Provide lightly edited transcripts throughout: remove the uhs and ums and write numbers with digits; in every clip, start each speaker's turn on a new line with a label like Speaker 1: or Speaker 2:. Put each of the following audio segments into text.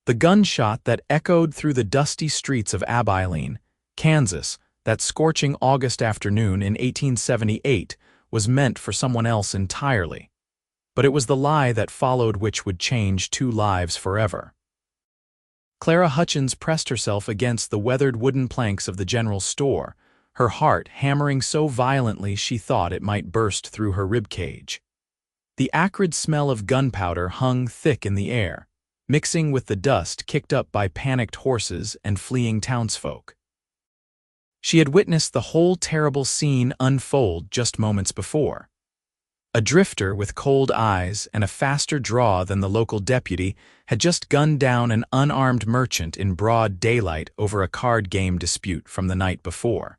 Speaker 1: The gunshot that echoed through the dusty streets of Abilene, Kansas, that scorching August afternoon in 1878 was meant for someone else entirely. But it was the lie that followed which would change two lives forever. Clara Hutchins pressed herself against the weathered wooden planks of the general store, her heart hammering so violently she thought it might burst through her ribcage. The acrid smell of gunpowder hung thick in the air, mixing with the dust kicked up by panicked horses and fleeing townsfolk. She had witnessed the whole terrible scene unfold just moments before. A drifter with cold eyes and a faster draw than the local deputy had just gunned down an unarmed merchant in broad daylight over a card game dispute from the night before.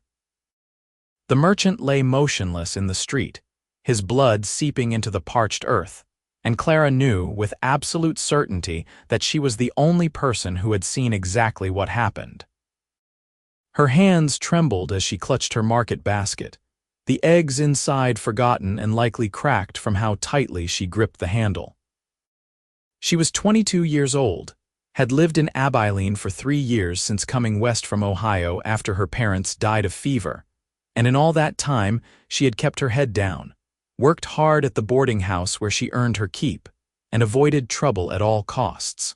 Speaker 1: The merchant lay motionless in the street, his blood seeping into the parched earth, and Clara knew with absolute certainty that she was the only person who had seen exactly what happened. Her hands trembled as she clutched her market basket, the eggs inside forgotten and likely cracked from how tightly she gripped the handle. She was 22 years old, had lived in Abilene for 3 years since coming west from Ohio after her parents died of fever, and in all that time she had kept her head down, worked hard at the boarding house where she earned her keep, and avoided trouble at all costs.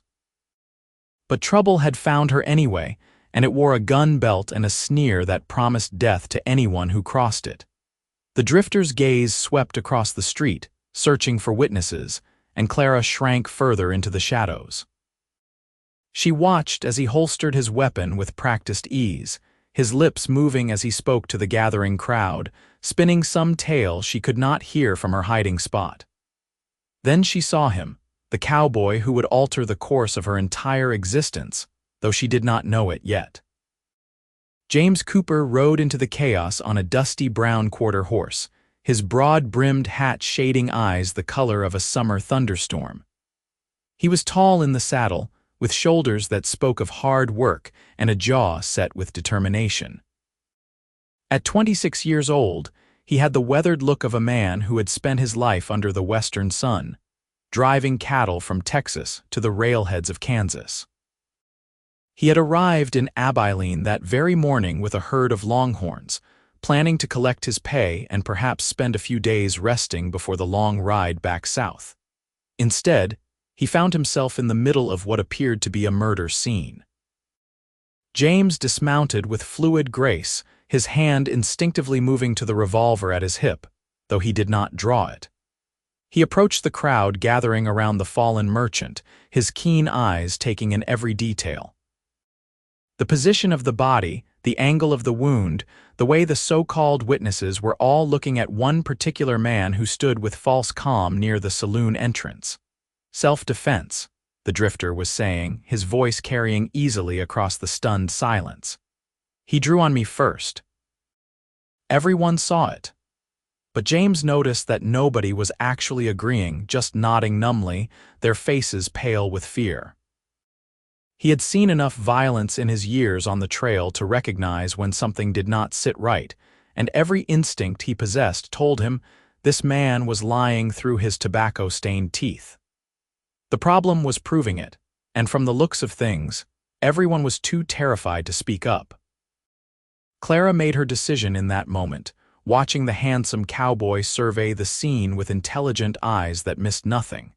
Speaker 1: But trouble had found her anyway, and it wore a gun belt and a sneer that promised death to anyone who crossed it. The drifter's gaze swept across the street, searching for witnesses, and Clara shrank further into the shadows. She watched as he holstered his weapon with practiced ease, his lips moving as he spoke to the gathering crowd, spinning some tale she could not hear from her hiding spot. Then she saw him, the cowboy who would alter the course of her entire existence, though she did not know it yet. James Cooper rode into the chaos on a dusty brown quarter horse, his broad-brimmed hat shading eyes the color of a summer thunderstorm. He was tall in the saddle, with shoulders that spoke of hard work and a jaw set with determination. At 26 years old, he had the weathered look of a man who had spent his life under the western sun, driving cattle from Texas to the railheads of Kansas. He had arrived in Abilene that very morning with a herd of longhorns, planning to collect his pay and perhaps spend a few days resting before the long ride back south. Instead, he found himself in the middle of what appeared to be a murder scene. James dismounted with fluid grace, his hand instinctively moving to the revolver at his hip, though he did not draw it. He approached the crowd gathering around the fallen merchant, his keen eyes taking in every detail. The position of the body, the angle of the wound, the way the so-called witnesses were all looking at one particular man who stood with false calm near the saloon entrance. Self-defense, the drifter was saying, his voice carrying easily across the stunned silence. He drew on me first. Everyone saw it. But James noticed that nobody was actually agreeing, just nodding numbly, their faces pale with fear. He had seen enough violence in his years on the trail to recognize when something did not sit right, and every instinct he possessed told him this man was lying through his tobacco-stained teeth. The problem was proving it, and from the looks of things, everyone was too terrified to speak up. Clara made her decision in that moment, watching the handsome cowboy survey the scene with intelligent eyes that missed nothing.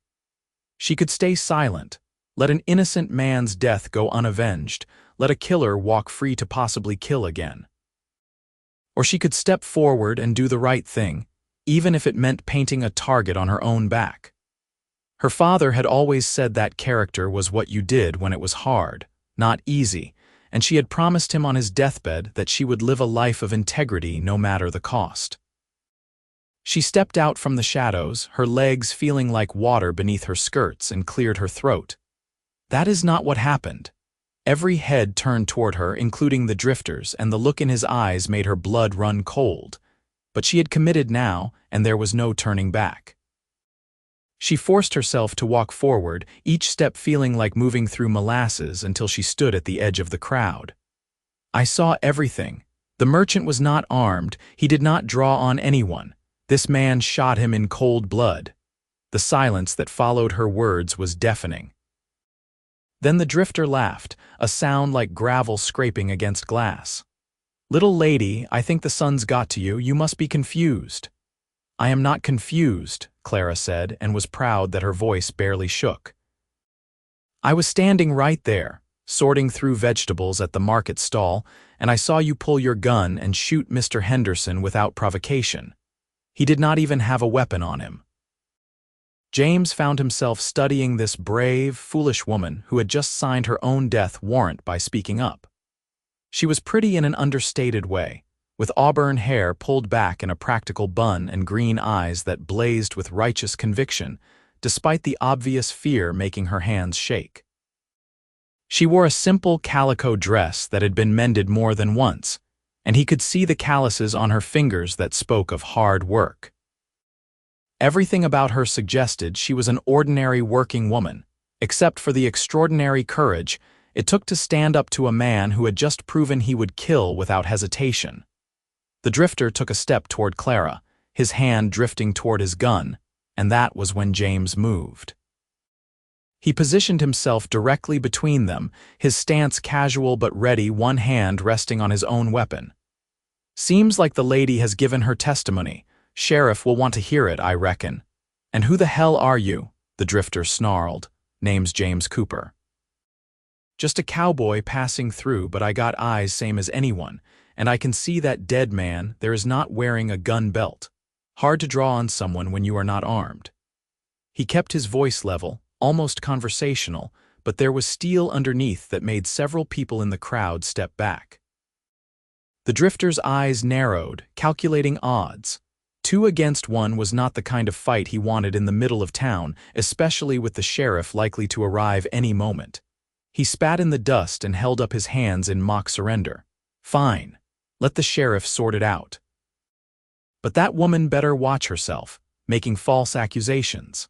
Speaker 1: She could stay silent, let an innocent man's death go unavenged, let a killer walk free to possibly kill again. Or she could step forward and do the right thing, even if it meant painting a target on her own back. Her father had always said that character was what you did when it was hard, not easy, and she had promised him on his deathbed that she would live a life of integrity no matter the cost. She stepped out from the shadows, her legs feeling like water beneath her skirts, and cleared her throat. That is not what happened. Every head turned toward her, including the drifter's, and the look in his eyes made her blood run cold. But she had committed now, and there was no turning back. She forced herself to walk forward, each step feeling like moving through molasses until she stood at the edge of the crowd. I saw everything. The merchant was not armed. He did not draw on anyone. This man shot him in cold blood. The silence that followed her words was deafening. Then the drifter laughed, a sound like gravel scraping against glass. "Little lady, I think the sun's got to you. You must be confused." "I am not confused," Clara said, and was proud that her voice barely shook. "I was standing right there, sorting through vegetables at the market stall, and I saw you pull your gun and shoot Mr. Henderson without provocation. He did not even have a weapon on him." James found himself studying this brave, foolish woman who had just signed her own death warrant by speaking up. She was pretty in an understated way, with auburn hair pulled back in a practical bun and green eyes that blazed with righteous conviction, despite the obvious fear making her hands shake. She wore a simple calico dress that had been mended more than once, and he could see the calluses on her fingers that spoke of hard work. Everything about her suggested she was an ordinary working woman, except for the extraordinary courage it took to stand up to a man who had just proven he would kill without hesitation. The drifter took a step toward Clara, his hand drifting toward his gun, and that was when James moved. He positioned himself directly between them, his stance casual but ready, one hand resting on his own weapon. "Seems like the lady has given her testimony. Sheriff will want to hear it, I reckon." "And who the hell are you?" the drifter snarled. "Name's James Cooper." "Just a cowboy passing through, but I got eyes same as anyone, and I can see that dead man there is not wearing a gun belt. Hard to draw on someone when you are not armed." He kept his voice level, almost conversational, but there was steel underneath that made several people in the crowd step back. The drifter's eyes narrowed, calculating odds. 2 against 1 was not the kind of fight he wanted in the middle of town, especially with the sheriff likely to arrive any moment. He spat in the dust and held up his hands in mock surrender. "Fine. Let the sheriff sort it out. But that woman better watch herself, making false accusations."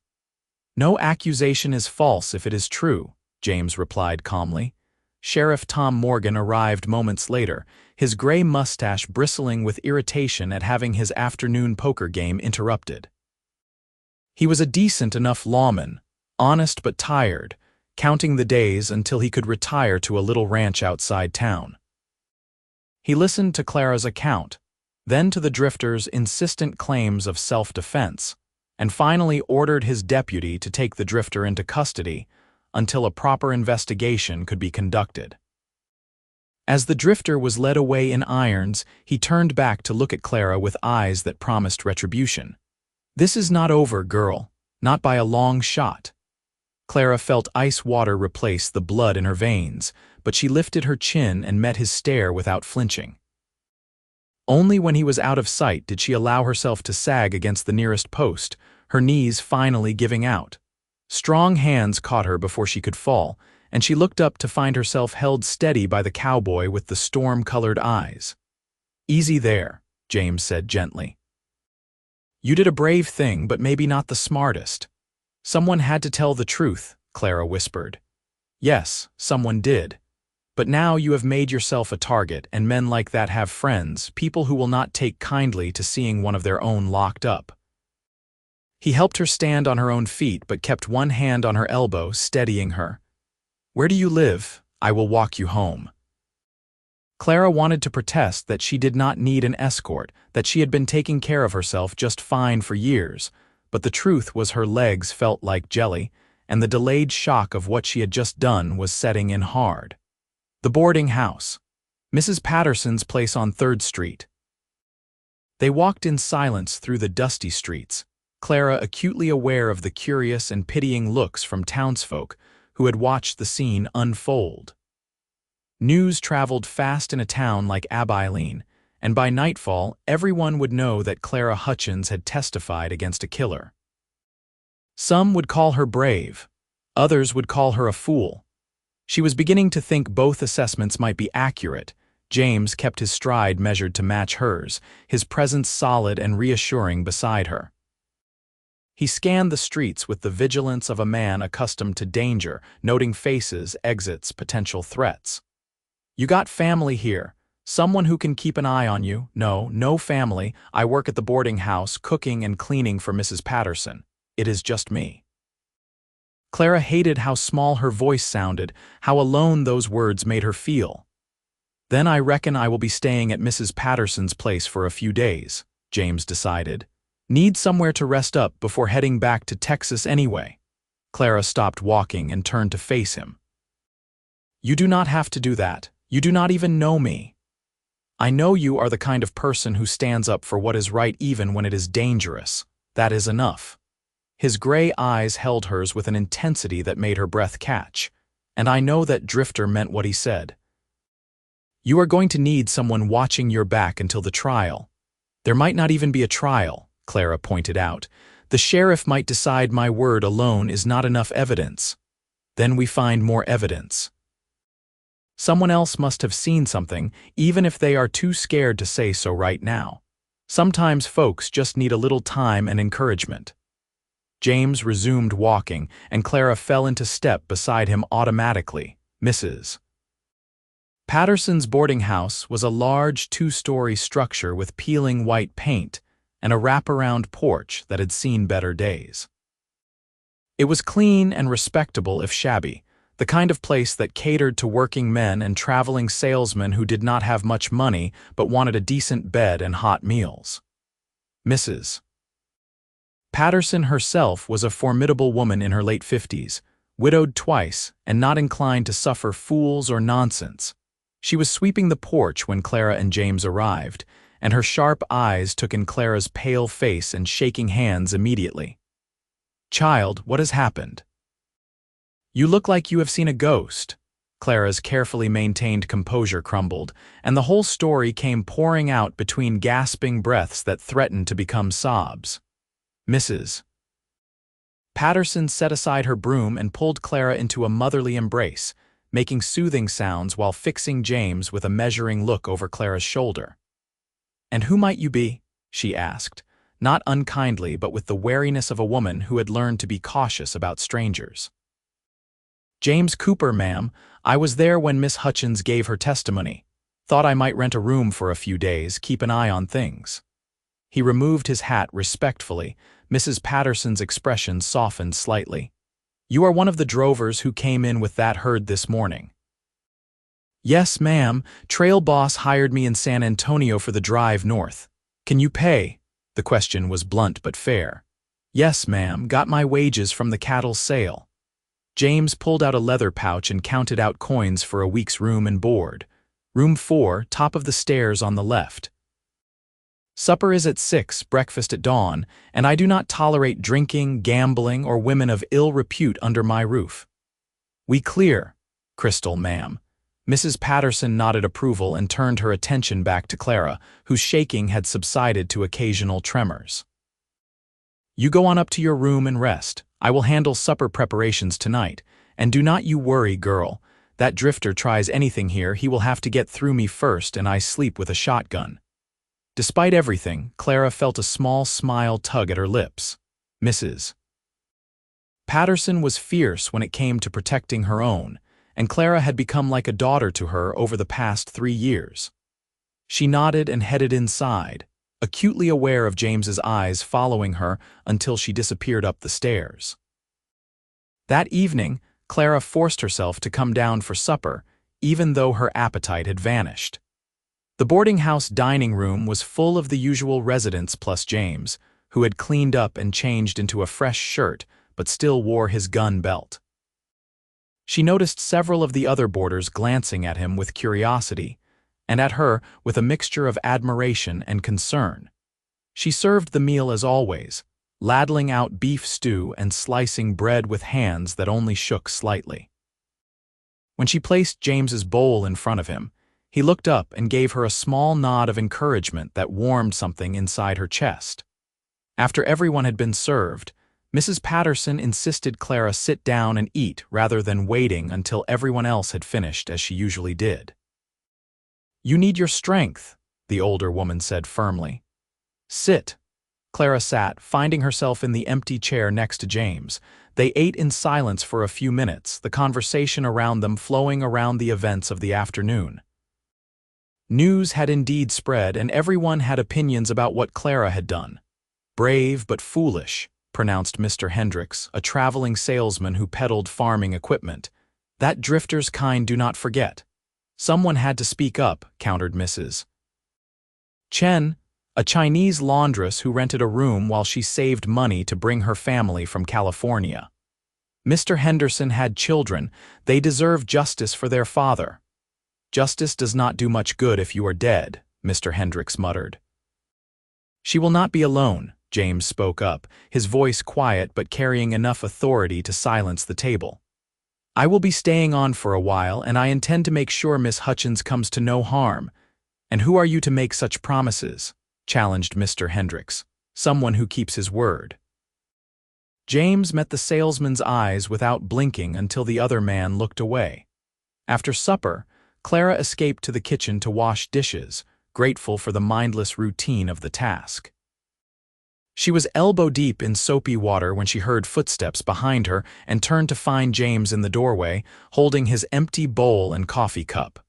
Speaker 1: "No accusation is false if it is true," James replied calmly. Sheriff Tom Morgan arrived moments later, his gray mustache bristling with irritation at having his afternoon poker game interrupted. He was a decent enough lawman, honest but tired, counting the days until he could retire to a little ranch outside town. He listened to Clara's account, then to the drifter's insistent claims of self-defense, and finally ordered his deputy to take the drifter into custody until a proper investigation could be conducted. As the drifter was led away in irons, he turned back to look at Clara with eyes that promised retribution. "This is not over, girl. Not by a long shot." Clara felt ice water replace the blood in her veins, but she lifted her chin and met his stare without flinching. Only when he was out of sight did she allow herself to sag against the nearest post, her knees finally giving out. Strong hands caught her before she could fall, and she looked up to find herself held steady by the cowboy with the storm-colored eyes. "Easy there," James said gently. "You did a brave thing, but maybe not the smartest." "Someone had to tell the truth," Clara whispered. "Yes, someone did. But now you have made yourself a target, and men like that have friends, people who will not take kindly to seeing one of their own locked up." He helped her stand on her own feet, but kept one hand on her elbow, steadying her. "Where do you live? I will walk you home." Clara wanted to protest that she did not need an escort, that she had been taking care of herself just fine for years, but the truth was her legs felt like jelly, and the delayed shock of what she had just done was setting in hard. The boarding house. Mrs. Patterson's place on 3rd Street. They walked in silence through the dusty streets, Clara acutely aware of the curious and pitying looks from townsfolk who had watched the scene unfold. News traveled fast in a town like Abilene, and by nightfall everyone would know that Clara Hutchins had testified against a killer. Some would call her brave, others would call her a fool. She was beginning to think both assessments might be accurate. James kept his stride measured to match hers, his presence solid and reassuring beside her. He scanned the streets with the vigilance of a man accustomed to danger, noting faces, exits, potential threats. "You got family here. Someone who can keep an eye on you." No family. I work at the boarding house, cooking and cleaning for Mrs. Patterson. It is just me." Clara hated how small her voice sounded, how alone those words made her feel. "Then I reckon I will be staying at Mrs. Patterson's place for a few days," James decided. "Need somewhere to rest up before heading back to Texas anyway." Clara stopped walking and turned to face him. "You do not have to do that. You do not even know me. I know you are the kind of person who stands up for what is right even when it is dangerous. That is enough." His gray eyes held hers with an intensity that made her breath catch, and I know that Drifter meant what he said. "You are going to need someone watching your back until the trial." "There might not even be a trial," Clara pointed out. "The sheriff might decide my word alone is not enough evidence. Then we find more evidence. Someone else must have seen something, even if they are too scared to say so right now. Sometimes folks just need a little time and encouragement." James resumed walking, and Clara fell into step beside him automatically. Mrs. Patterson's boarding house was a large two-story structure with peeling white paint and a wraparound porch that had seen better days. It was clean and respectable if shabby, the kind of place that catered to working men and traveling salesmen who did not have much money but wanted a decent bed and hot meals. Mrs. Patterson herself was a formidable woman in her late 50s, widowed twice and not inclined to suffer fools or nonsense. She was sweeping the porch when Clara and James arrived, and her sharp eyes took in Clara's pale face and shaking hands immediately. "Child, what has happened?" "You look like you have seen a ghost." Clara's carefully maintained composure crumbled, and the whole story came pouring out between gasping breaths that threatened to become sobs. Mrs. Patterson set aside her broom and pulled Clara into a motherly embrace, making soothing sounds while fixing James with a measuring look over Clara's shoulder. "And who might you be?" she asked, not unkindly but with the wariness of a woman who had learned to be cautious about strangers. "James Cooper, ma'am. I was there when Miss Hutchins gave her testimony. Thought I might rent a room for a few days, keep an eye on things." He removed his hat respectfully. Mrs. Patterson's expression softened slightly. "You are one of the drovers who came in with that herd this morning." "Yes, ma'am. Trail boss hired me in San Antonio for the drive north." "Can you pay?" The question was blunt but fair. "Yes, ma'am. Got my wages from the cattle sale." James pulled out a leather pouch and counted out coins for a week's room and board. "Room 4, top of the stairs on the left. Supper is at 6, breakfast at dawn, and I do not tolerate drinking, gambling, or women of ill repute under my roof." "We clear, Crystal, ma'am." Mrs. Patterson nodded approval and turned her attention back to Clara, whose shaking had subsided to occasional tremors. "You go on up to your room and rest. I will handle supper preparations tonight, and do not you worry, girl. That Drifter tries anything here, he will have to get through me first, and I sleep with a shotgun." Despite everything, Clara felt a small smile tug at her lips. Mrs. Patterson was fierce when it came to protecting her own, and Clara had become like a daughter to her over the past 3 years. She nodded and headed inside, acutely aware of James's eyes following her until she disappeared up the stairs. That evening, Clara forced herself to come down for supper, even though her appetite had vanished. The boarding house dining room was full of the usual residents plus James, who had cleaned up and changed into a fresh shirt but still wore his gun belt. She noticed several of the other boarders glancing at him with curiosity, and at her with a mixture of admiration and concern. She served the meal as always, ladling out beef stew and slicing bread with hands that only shook slightly. When she placed James's bowl in front of him, he looked up and gave her a small nod of encouragement that warmed something inside her chest. After everyone had been served, Mrs. Patterson insisted Clara sit down and eat rather than waiting until everyone else had finished as she usually did. "You need your strength," the older woman said firmly. "Sit." Clara sat, finding herself in the empty chair next to James. They ate in silence for a few minutes, the conversation around them flowing around the events of the afternoon. News had indeed spread, and everyone had opinions about what Clara had done. Brave but foolish, pronounced Mr. Hendricks, a traveling salesman who peddled farming equipment. That drifter's kind do not forget. Someone had to speak up, countered Mrs. Chen, a Chinese laundress who rented a room while she saved money to bring her family from California. Mr. Henderson had children. They deserve justice for their father. Justice does not do much good if you are dead, Mr. Hendricks muttered. She will not be alone, James spoke up, his voice quiet but carrying enough authority to silence the table. I will be staying on for a while, and I intend to make sure Miss Hutchins comes to no harm. And who are you to make such promises? Challenged Mr. Hendricks. Someone who keeps his word. James met the salesman's eyes without blinking until the other man looked away. After supper, Clara escaped to the kitchen to wash dishes, grateful for the mindless routine of the task. She was elbow-deep in soapy water when she heard footsteps behind her and turned to find James in the doorway, holding his empty bowl and coffee cup.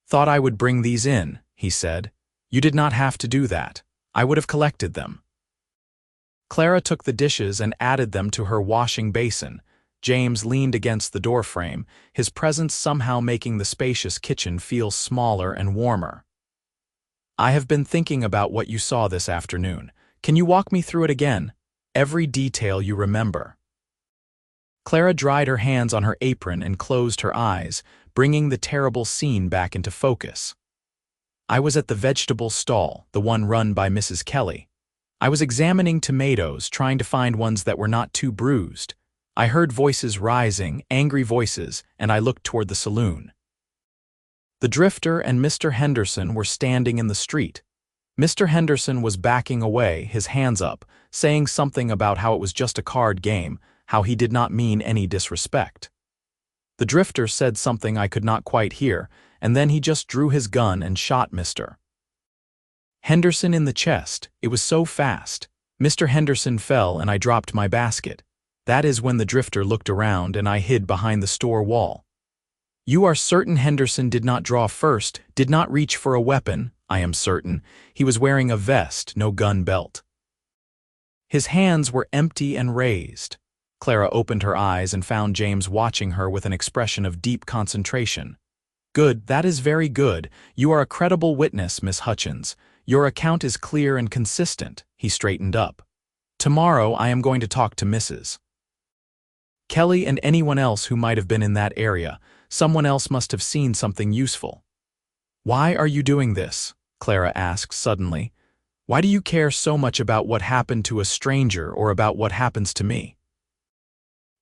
Speaker 1: "Thought I would bring these in," he said. "You did not have to do that. I would have collected them." Clara took the dishes and added them to her washing basin. James leaned against the doorframe, his presence somehow making the spacious kitchen feel smaller and warmer. "I have been thinking about what you saw this afternoon. Can you walk me through it again? Every detail you remember." Clara dried her hands on her apron and closed her eyes, bringing the terrible scene back into focus. "I was at the vegetable stall, the one run by Mrs. Kelly. I was examining tomatoes, trying to find ones that were not too bruised. I heard voices rising, angry voices, and I looked toward the saloon. The drifter and Mr. Henderson were standing in the street. Mr. Henderson was backing away, his hands up, saying something about how it was just a card game, how he did not mean any disrespect. The drifter said something I could not quite hear, and then he just drew his gun and shot Mr. Henderson in the chest. It was so fast. Mr. Henderson fell and I dropped my basket. That is when the drifter looked around and I hid behind the store wall." "You are certain Henderson did not draw first, did not reach for a weapon?" "I am certain. He was wearing a vest, no gun belt." "His hands were empty and raised." Clara opened her eyes and found James watching her with an expression of deep concentration. "Good, that is very good. You are a credible witness, Miss Hutchins. Your account is clear and consistent." He straightened up. "Tomorrow I am going to talk to Mrs. Kelly and anyone else who might have been in that area. Someone else must have seen something useful." "Why are you doing this?" Clara asked suddenly. "Why do you care so much about what happened to a stranger or about what happens to me?"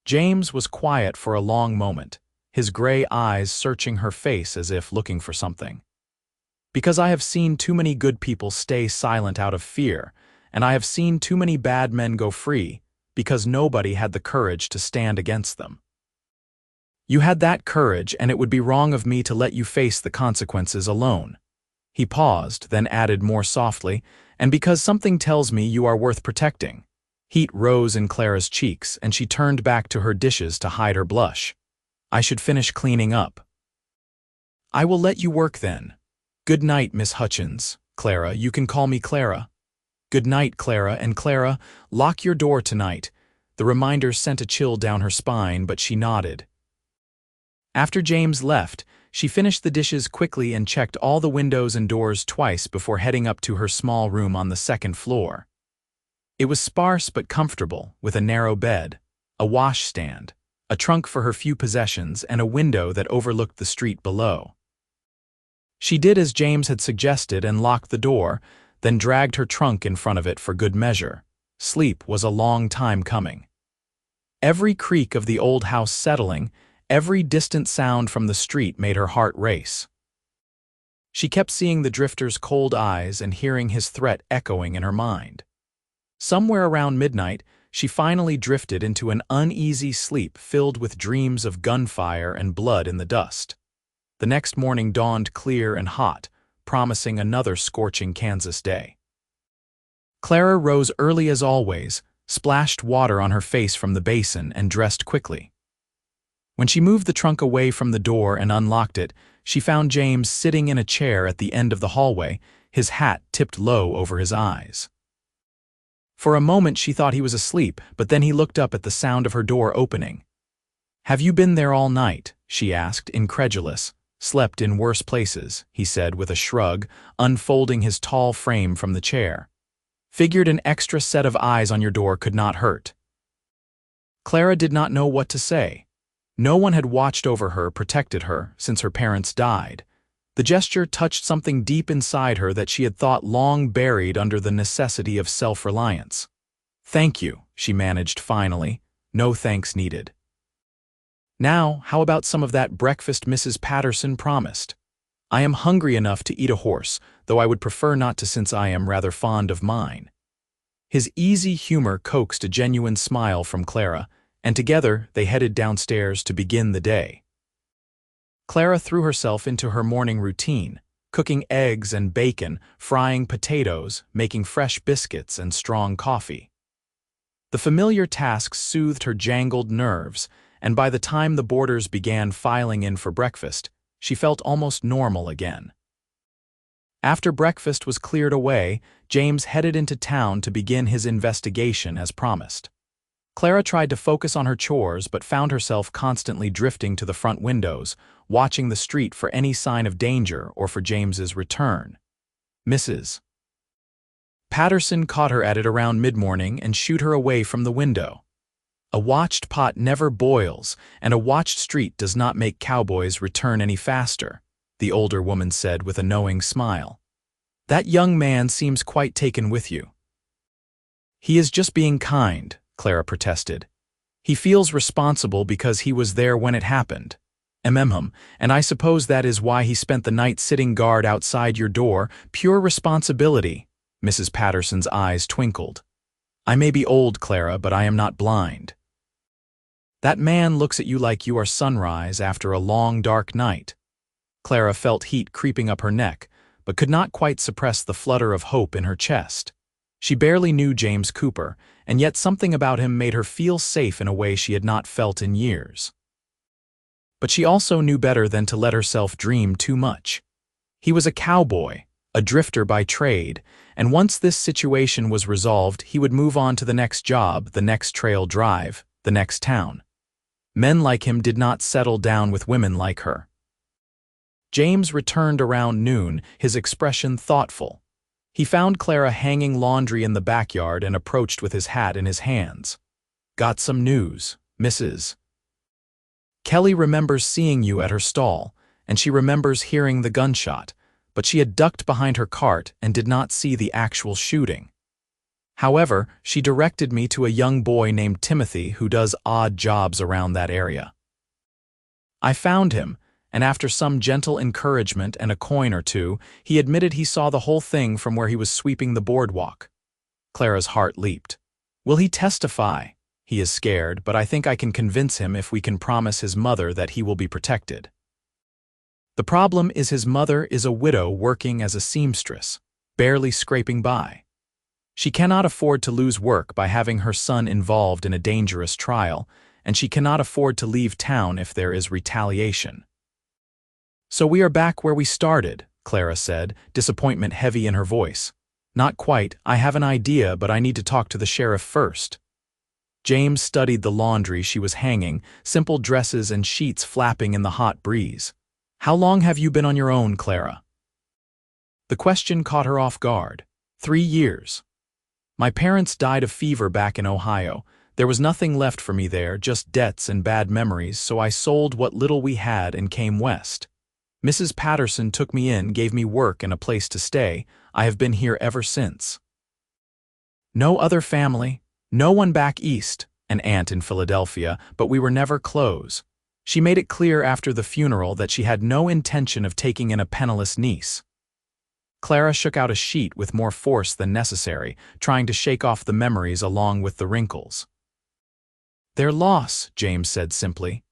Speaker 1: James was quiet for a long moment, his gray eyes searching her face as if looking for something. "Because I have seen too many good people stay silent out of fear, and I have seen too many bad men go free, because nobody had the courage to stand against them. You had that courage, and it would be wrong of me to let you face the consequences alone." He paused, then added more softly, "And because something tells me you are worth protecting." Heat rose in Clara's cheeks, and she turned back to her dishes to hide her blush. "I should finish cleaning up." "I will let you work then. Good night, Miss Hutchins. Clara, you can call me Clara." "Good night, Clara, and Clara, lock your door tonight." The reminder sent a chill down her spine, but she nodded. After James left, she finished the dishes quickly and checked all the windows and doors twice before heading up to her small room on the second floor. It was sparse but comfortable, with a narrow bed, a washstand, a trunk for her few possessions, and a window that overlooked the street below. She did as James had suggested and locked the door, then dragged her trunk in front of it for good measure. Sleep was a long time coming. Every creak of the old house settling, every distant sound from the street made her heart race. She kept seeing the drifter's cold eyes and hearing his threat echoing in her mind. Somewhere around midnight, she finally drifted into an uneasy sleep filled with dreams of gunfire and blood in the dust. The next morning dawned clear and hot, promising another scorching Kansas day. Clara rose early as always, splashed water on her face from the basin, and dressed quickly. When she moved the trunk away from the door and unlocked it, she found James sitting in a chair at the end of the hallway, his hat tipped low over his eyes. For a moment she thought he was asleep, but then he looked up at the sound of her door opening. "Have you been there all night?" she asked, incredulous. "Slept in worse places," he said with a shrug, unfolding his tall frame from the chair. "Figured an extra set of eyes on your door could not hurt." Clara did not know what to say. No one had watched over her, protected her, since her parents died. The gesture touched something deep inside her that she had thought long buried under the necessity of self-reliance. "Thank you," she managed finally. "No thanks needed." "Now, how about some of that breakfast Mrs. Patterson promised? I am hungry enough to eat a horse, though I would prefer not to since I am rather fond of mine." His easy humor coaxed a genuine smile from Clara, and together they headed downstairs to begin the day. Clara threw herself into her morning routine, cooking eggs and bacon, frying potatoes, making fresh biscuits and strong coffee. The familiar tasks soothed her jangled nerves, and by the time the boarders began filing in for breakfast, she felt almost normal again. After breakfast was cleared away, James headed into town to begin his investigation as promised. Clara tried to focus on her chores but found herself constantly drifting to the front windows, watching the street for any sign of danger or for James's return. Mrs. Patterson caught her at it around mid-morning and shooed her away from the window. "A watched pot never boils, and a watched street does not make Cowboy's return any faster," the older woman said with a knowing smile. "That young man seems quite taken with you." "He is just being kind," Clara protested. "He feels responsible because he was there when it happened. And I suppose that is why he spent the night sitting guard outside your door. Pure responsibility." Mrs. Patterson's eyes twinkled. "I may be old, Clara, but I am not blind. That man looks at you like you are sunrise after a long, dark night." Clara felt heat creeping up her neck, but could not quite suppress the flutter of hope in her chest. She barely knew James Cooper, and yet something about him made her feel safe in a way she had not felt in years. But she also knew better than to let herself dream too much. He was a cowboy, a drifter by trade, and once this situation was resolved, he would move on to the next job, the next trail drive, the next town. Men like him did not settle down with women like her. James returned around noon, his expression thoughtful. He found Clara hanging laundry in the backyard and approached with his hat in his hands. "Got some news, Mrs. Kelly remembers seeing you at her stall, and she remembers hearing the gunshot, but she had ducked behind her cart and did not see the actual shooting. However, she directed me to a young boy named Timothy who does odd jobs around that area. I found him, and after some gentle encouragement and a coin or two, he admitted he saw the whole thing from where he was sweeping the boardwalk." Clara's heart leaped. "Will he testify?" "He is scared, but I think I can convince him if we can promise his mother that he will be protected. The problem is his mother is a widow working as a seamstress, barely scraping by. She cannot afford to lose work by having her son involved in a dangerous trial, and she cannot afford to leave town if there is retaliation." "So we are back where we started," Clara said, disappointment heavy in her voice. "Not quite. I have an idea, but I need to talk to the sheriff first." James studied the laundry she was hanging, simple dresses and sheets flapping in the hot breeze. "How long have you been on your own, Clara?" The question caught her off guard. 3 years. "My parents died of fever back in Ohio. There was nothing left for me there, just debts and bad memories, so I sold what little we had and came west. Mrs. Patterson took me in, gave me work and a place to stay. I have been here ever since. No other family, no one back east, an aunt in Philadelphia, but we were never close. She made it clear after the funeral that she had no intention of taking in a penniless niece." Clara shook out a sheet with more force than necessary, trying to shake off the memories along with the wrinkles. "Their loss," James said simply.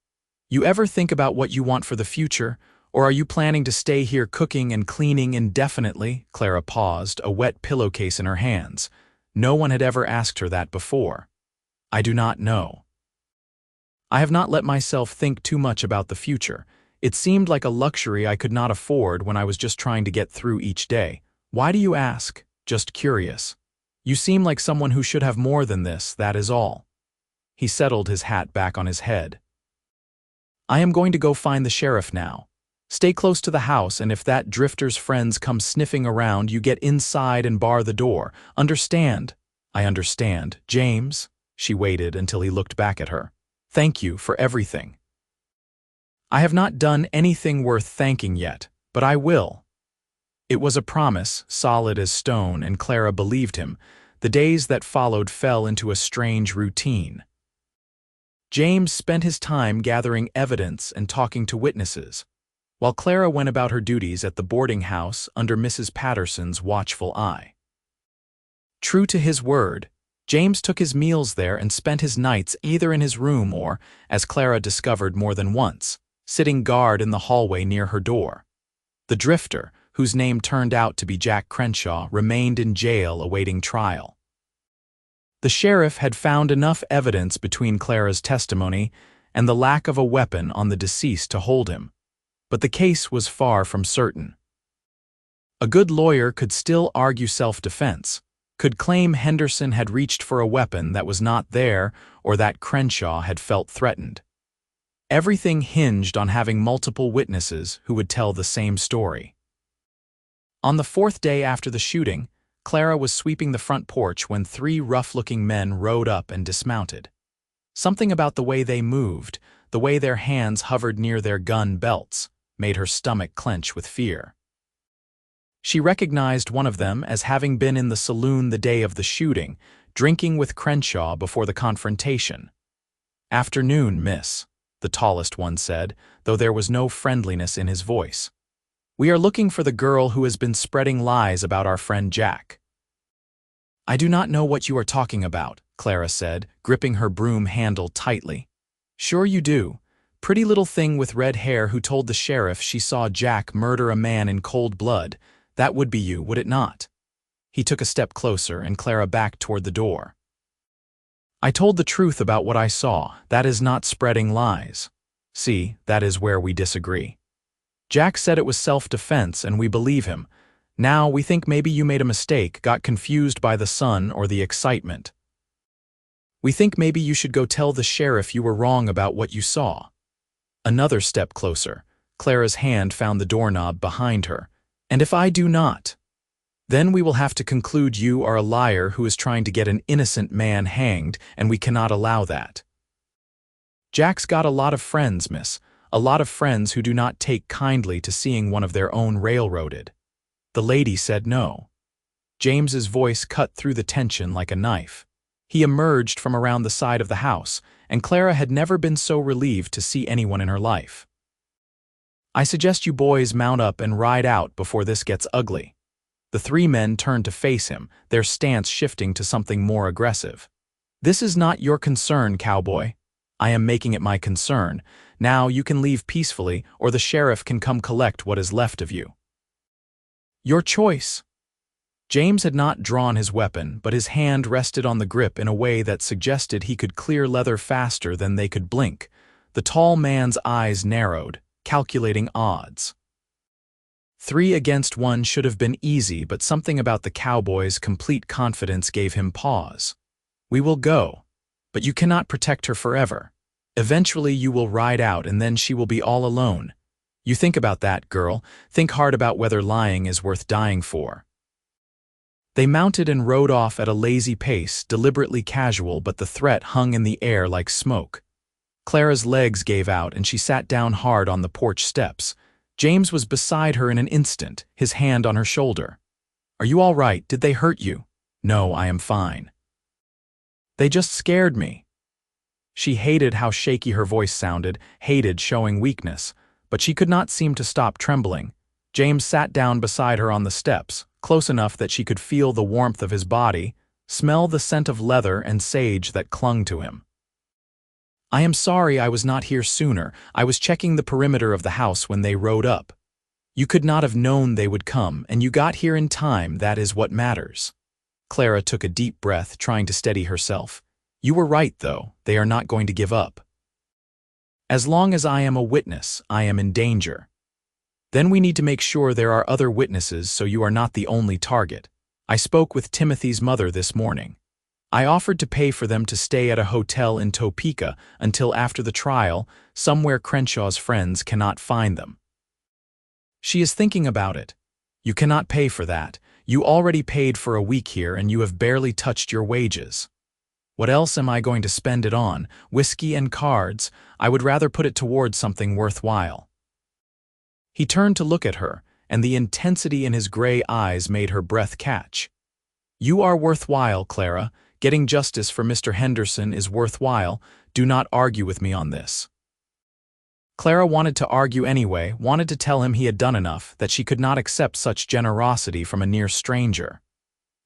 Speaker 1: "You ever think about what you want for the future, or are you planning to stay here cooking and cleaning indefinitely?" Clara paused, a wet pillowcase in her hands. No one had ever asked her that before. "I do not know. I have not let myself think too much about the future. It seemed like a luxury I could not afford when I was just trying to get through each day." "Why do you ask?" "Just curious." You seem like someone who should have more than this, that is all." He settled his hat back on his head. "I am going to go find the sheriff now. Stay close to the house, and if that drifter's friends come sniffing around, you get inside and bar the door. Understand?" "I understand. James?" She waited until he looked back at her. "Thank you for everything." "I have not done anything worth thanking yet, but I will." It was a promise, solid as stone, and Clara believed him. The days that followed fell into a strange routine. James spent his time gathering evidence and talking to witnesses, while Clara went about her duties at the boarding house under Mrs. Patterson's watchful eye. True to his word, James took his meals there and spent his nights either in his room or, as Clara discovered more than once, sitting guard in the hallway near her door. The drifter, whose name turned out to be Jack Crenshaw, remained in jail awaiting trial. The sheriff had found enough evidence between Clara's testimony and the lack of a weapon on the deceased to hold him, but the case was far from certain. A good lawyer could still argue self-defense, could claim Henderson had reached for a weapon that was not there or that Crenshaw had felt threatened. Everything hinged on having multiple witnesses who would tell the same story. On the fourth day after the shooting, Clara was sweeping the front porch when three rough-looking men rode up and dismounted. Something about the way they moved, the way their hands hovered near their gun belts, made her stomach clench with fear. She recognized one of them as having been in the saloon the day of the shooting, drinking with Crenshaw before the confrontation. "Afternoon, miss," the tallest one said, though there was no friendliness in his voice. "We are looking for the girl who has been spreading lies about our friend Jack." "I do not know what you are talking about," Clara said, gripping her broom handle tightly. "Sure you do. Pretty little thing with red hair who told the sheriff she saw Jack murder a man in cold blood. That would be you, would it not?" He took a step closer and Clara backed toward the door. "I told the truth about what I saw. That is not spreading lies. See, that is where we disagree. Jack said it was self-defense and we believe him. Now we think maybe you made a mistake, got confused by the sun or the excitement. We think maybe you should go tell the sheriff you were wrong about what you saw." Another step closer, Clara's hand found the doorknob behind her. "And if I do not? Then we will have to conclude you are a liar who is trying to get an innocent man hanged, and we cannot allow that. Jack's got a lot of friends, miss, a lot of friends who do not take kindly to seeing one of their own railroaded." The lady said no. James's voice cut through the tension like a knife. He emerged from around the side of the house, and Clara had never been so relieved to see anyone in her life. "I suggest you boys mount up and ride out before this gets ugly." The three men turned to face him, their stance shifting to something more aggressive. "This is not your concern, Cowboy. I am making it my concern. Now you can leave peacefully, or the sheriff can come collect what is left of you." "Your choice." James had not drawn his weapon, but his hand rested on the grip in a way that suggested he could clear leather faster than they could blink. The tall man's eyes narrowed, calculating odds. 3 against 1 should have been easy, but something about the cowboy's complete confidence gave him pause. "We will go, but you cannot protect her forever. Eventually you will ride out and then she will be all alone. You think about that, girl. Think hard about whether lying is worth dying for." They mounted and rode off at a lazy pace, deliberately casual, but the threat hung in the air like smoke. Clara's legs gave out and she sat down hard on the porch steps. James was beside her in an instant, his hand on her shoulder. "Are you all right? Did they hurt you?" "No, I am fine." "They just scared me." She hated how shaky her voice sounded, hated showing weakness, but she could not seem to stop trembling. James sat down beside her on the steps, close enough that she could feel the warmth of his body, smell the scent of leather and sage that clung to him. "I am sorry I was not here sooner. I was checking the perimeter of the house when they rode up. You could not have known they would come, and you got here in time. That is what matters." Clara took a deep breath, trying to steady herself. "You were right, though. They are not going to give up. As long as I am a witness, I am in danger. Then we need to make sure there are other witnesses so you are not the only target. I spoke with Timothy's mother this morning. I offered to pay for them to stay at a hotel in Topeka until after the trial, somewhere Crenshaw's friends cannot find them. She is thinking about it. You cannot pay for that. You already paid for a week here and you have barely touched your wages. What else am I going to spend it on? Whiskey and cards. I would rather put it towards something worthwhile. He turned to look at her, and the intensity in his gray eyes made her breath catch. You are worthwhile, Clara. Getting justice for Mr. Henderson is worthwhile. Do not argue with me on this. Clara wanted to argue anyway, wanted to tell him he had done enough, that she could not accept such generosity from a near stranger.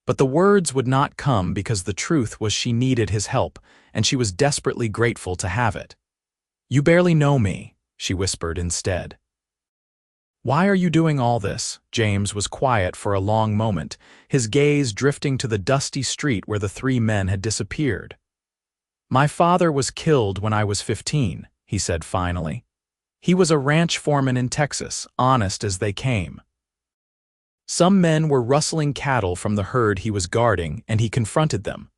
Speaker 1: But the words would not come because the truth was she needed his help, and she was desperately grateful to have it. You barely know me, she whispered instead. Why are you doing all this? James was quiet for a long moment, his gaze drifting to the dusty street where the three men had disappeared. My father was killed when I was 15, he said finally. He was a ranch foreman in Texas, honest as they came. Some men were rustling cattle from the herd he was guarding, and he confronted them.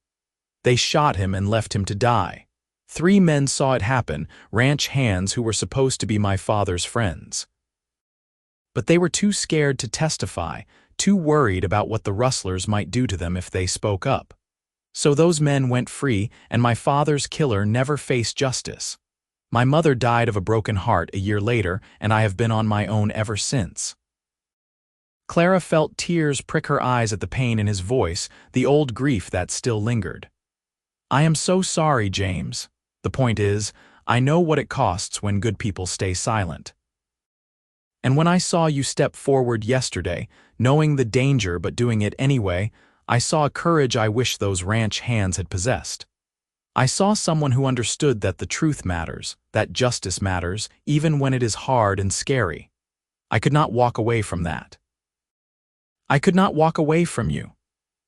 Speaker 1: They shot him and left him to die. 3 men saw it happen, ranch hands who were supposed to be my father's friends. But they were too scared to testify, too worried about what the rustlers might do to them if they spoke up. So those men went free, and my father's killer never faced justice. My mother died of a broken heart a year later, and I have been on my own ever since. Clara felt tears prick her eyes at the pain in his voice, the old grief that still lingered. I am so sorry, James. The point is, I know what it costs when good people stay silent. And when I saw you step forward yesterday, knowing the danger but doing it anyway, I saw a courage I wish those ranch hands had possessed. I saw someone who understood that the truth matters, that justice matters, even when it is hard and scary. I could not walk away from that. I could not walk away from you.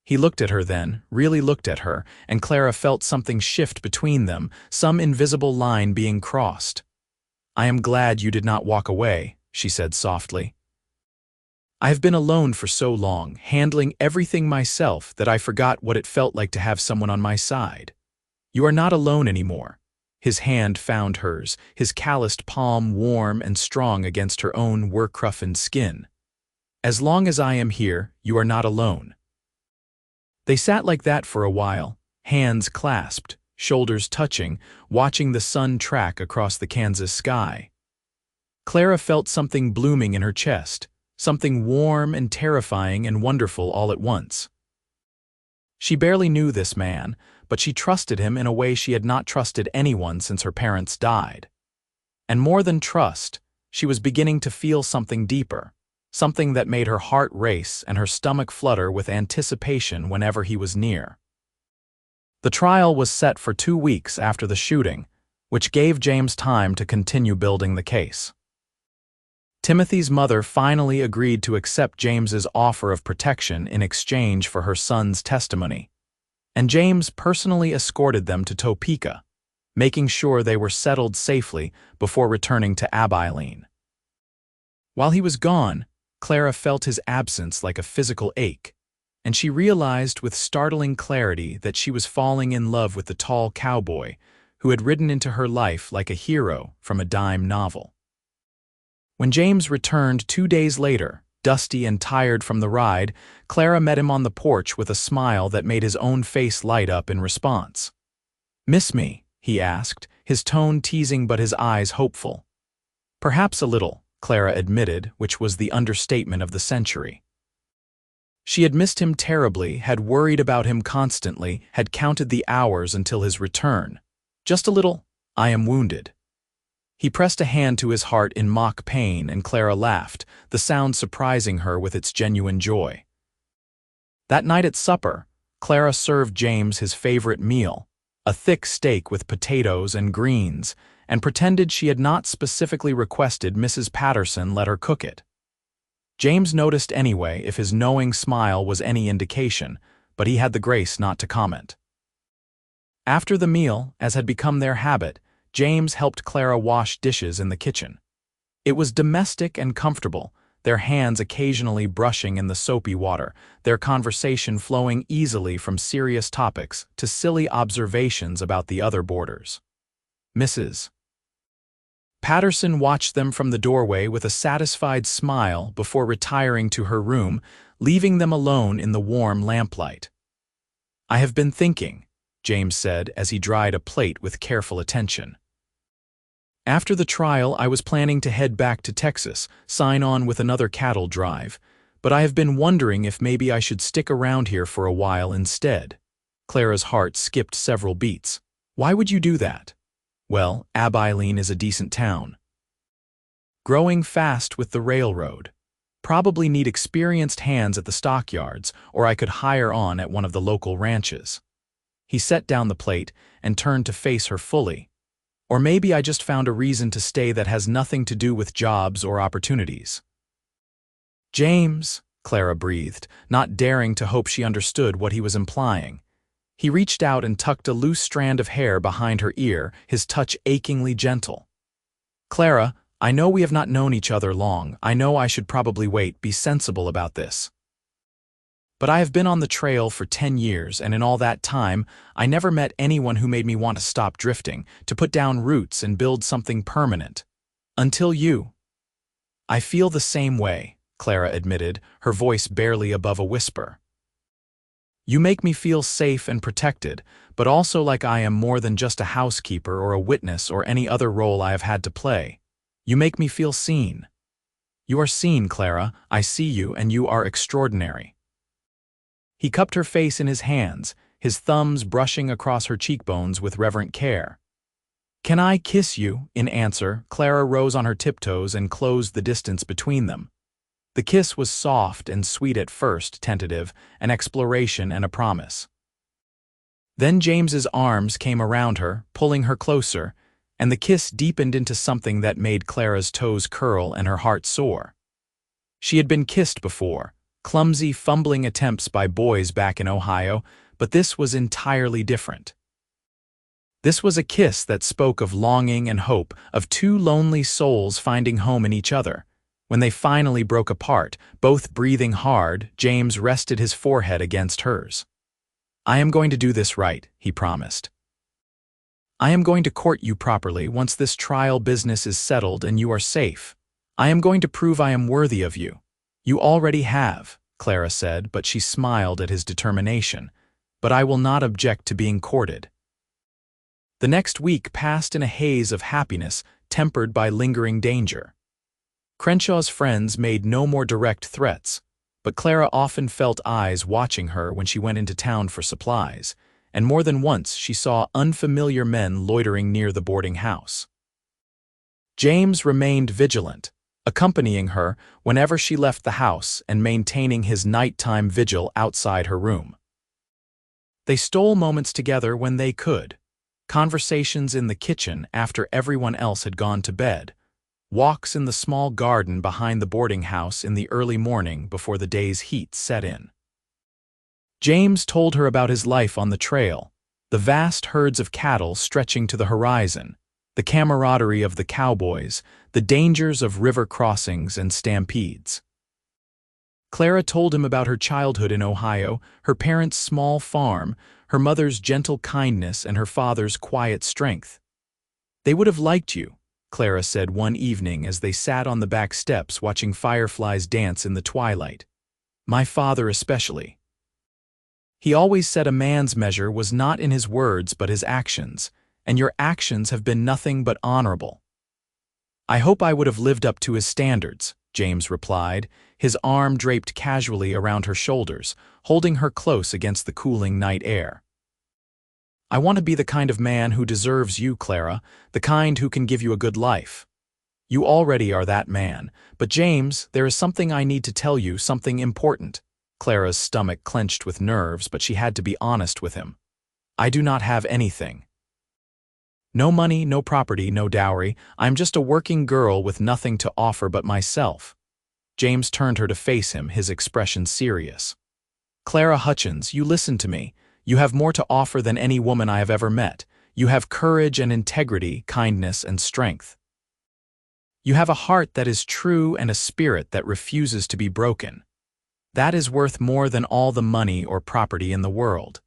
Speaker 1: He looked at her then, really looked at her, and Clara felt something shift between them, some invisible line being crossed. I am glad you did not walk away, she said softly. I have been alone for so long, handling everything myself, that I forgot what it felt like to have someone on my side. You are not alone anymore. His hand found hers, his calloused palm warm and strong against her own work-roughened skin. As long as I am here, you are not alone. They sat like that for a while, hands clasped, shoulders touching, watching the sun track across the Kansas sky. Clara felt something blooming in her chest, something warm and terrifying and wonderful all at once. She barely knew this man, but she trusted him in a way she had not trusted anyone since her parents died. And more than trust, she was beginning to feel something deeper, something that made her heart race and her stomach flutter with anticipation whenever he was near. The trial was set for 2 weeks after the shooting, which gave James time to continue building the case. Timothy's mother finally agreed to accept James's offer of protection in exchange for her son's testimony, and James personally escorted them to Topeka, making sure they were settled safely before returning to Abilene. While he was gone, Clara felt his absence like a physical ache, and she realized with startling clarity that she was falling in love with the tall cowboy who had ridden into her life like a hero from a dime novel. When James returned 2 days later, dusty and tired from the ride, Clara met him on the porch with a smile that made his own face light up in response. "Miss me?" he asked, his tone teasing but his eyes hopeful. "Perhaps a little," Clara admitted, which was the understatement of the century. She had missed him terribly, had worried about him constantly, had counted the hours until his return. "Just a little. I am wounded." He pressed a hand to his heart in mock pain, and Clara laughed, the sound surprising her with its genuine joy. That night at supper, Clara served James his favorite meal, a thick steak with potatoes and greens, and pretended she had not specifically requested Mrs. Patterson let her cook it. James noticed anyway if his knowing smile was any indication, but he had the grace not to comment. After the meal, as had become their habit, James helped Clara wash dishes in the kitchen. It was domestic and comfortable, their hands occasionally brushing in the soapy water, their conversation flowing easily from serious topics to silly observations about the other boarders. Mrs. Patterson watched them from the doorway with a satisfied smile before retiring to her room, leaving them alone in the warm lamplight. "I have been thinking," James said as he dried a plate with careful attention. "After the trial, I was planning to head back to Texas, sign on with another cattle drive, but I have been wondering if maybe I should stick around here for a while instead." Clara's heart skipped several beats. "Why would you do that?" "Well, Abilene is a decent town. Growing fast with the railroad. Probably need experienced hands at the stockyards, or I could hire on at one of the local ranches." He set down the plate and turned to face her fully. "Or maybe I just found a reason to stay that has nothing to do with jobs or opportunities." "James," Clara breathed, not daring to hope she understood what he was implying. He reached out and tucked a loose strand of hair behind her ear, his touch achingly gentle. "Clara, I know we have not known each other long. I know I should probably wait, be sensible about this. But I have been on the trail for 10 years, and in all that time, I never met anyone who made me want to stop drifting, to put down roots and build something permanent. Until you." "I feel the same way," Clara admitted, her voice barely above a whisper. "You make me feel safe and protected, but also like I am more than just a housekeeper or a witness or any other role I have had to play. You make me feel seen. You are seen, Clara. I see you, and you are extraordinary." He cupped her face in his hands, his thumbs brushing across her cheekbones with reverent care. "Can I kiss you?" In answer, Clara rose on her tiptoes and closed the distance between them. The kiss was soft and sweet at first, tentative, an exploration and a promise. Then James's arms came around her, pulling her closer, and the kiss deepened into something that made Clara's toes curl and her heart soar. She had been kissed before, clumsy, fumbling attempts by boys back in Ohio, but this was entirely different. This was a kiss that spoke of longing and hope, of two lonely souls finding home in each other. When they finally broke apart, both breathing hard, James rested his forehead against hers. "I am going to do this right," he promised. "I am going to court you properly once this trial business is settled and you are safe. I am going to prove I am worthy of you." "You already have," Clara said, but she smiled at his determination. "But I will not object to being courted." The next week passed in a haze of happiness, tempered by lingering danger. Crenshaw's friends made no more direct threats, but Clara often felt eyes watching her when she went into town for supplies, and more than once she saw unfamiliar men loitering near the boarding house. James remained vigilant, accompanying her whenever she left the house and maintaining his nighttime vigil outside her room. They stole moments together when they could, conversations in the kitchen after everyone else had gone to bed, walks in the small garden behind the boarding house in the early morning before the day's heat set in. James told her about his life on the trail, the vast herds of cattle stretching to the horizon, the camaraderie of the cowboys, the dangers of river crossings and stampedes. Clara told him about her childhood in Ohio, her parents' small farm, her mother's gentle kindness and her father's quiet strength. "They would have liked you," Clara said one evening as they sat on the back steps watching fireflies dance in the twilight. "My father especially. He always said a man's measure was not in his words but his actions, and your actions have been nothing but honorable." "I hope I would have lived up to his standards," James replied, his arm draped casually around her shoulders, holding her close against the cooling night air. "I want to be the kind of man who deserves you, Clara, the kind who can give you a good life. You already are that man, but James, there is something I need to tell you, something important." Clara's stomach clenched with nerves, but she had to be honest with him. "I do not have anything. No money, no property, no dowry. I'm just a working girl with nothing to offer but myself." James turned her to face him, his expression serious. "Clara Hutchins, you listen to me. You have more to offer than any woman I have ever met. You have courage and integrity, kindness and strength." You have a heart that is true and a spirit that refuses to be broken. That is worth more than all the money or property in the world.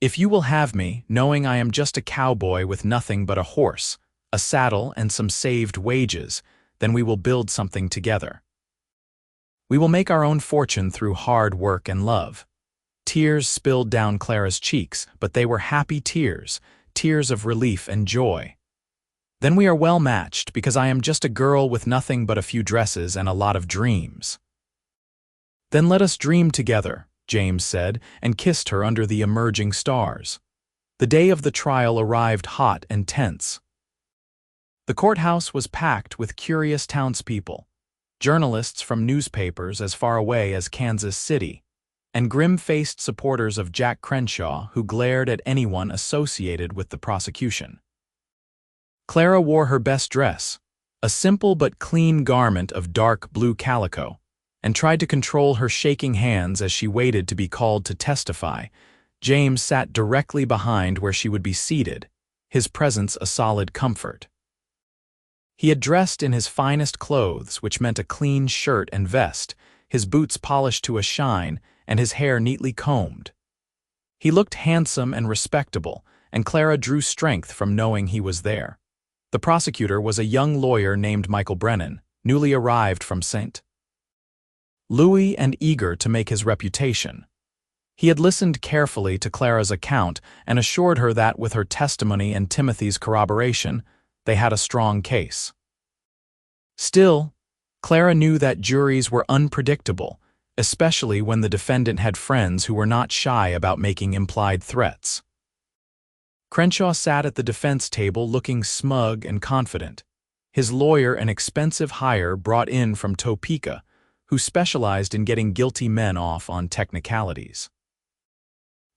Speaker 1: If you will have me, knowing I am just a cowboy with nothing but a horse, a saddle, and some saved wages, then we will build something together. We will make our own fortune through hard work and love." Tears spilled down Clara's cheeks, but they were happy tears, tears of relief and joy. "Then we are well matched, because I am just a girl with nothing but a few dresses and a lot of dreams." "Then let us dream together," James said, and kissed her under the emerging stars. The day of the trial arrived hot and tense. The courthouse was packed with curious townspeople, journalists from newspapers as far away as Kansas City, and grim-faced supporters of Jack Crenshaw who glared at anyone associated with the prosecution. Clara wore her best dress, a simple but clean garment of dark blue calico, and tried to control her shaking hands as she waited to be called to testify. James sat directly behind where she would be seated, his presence a solid comfort. He had dressed in his finest clothes, which meant a clean shirt and vest, his boots polished to a shine, and his hair neatly combed. He looked handsome and respectable, and Clara drew strength from knowing he was there. The prosecutor was a young lawyer named Michael Brennan, newly arrived from St. Louis and eager to make his reputation. He had listened carefully to Clara's account and assured her that with her testimony and Timothy's corroboration, they had a strong case. Still, Clara knew that juries were unpredictable, especially when the defendant had friends who were not shy about making implied threats. Crenshaw sat at the defense table looking smug and confident, his lawyer an expensive hire brought in from Topeka, who specialized in getting guilty men off on technicalities.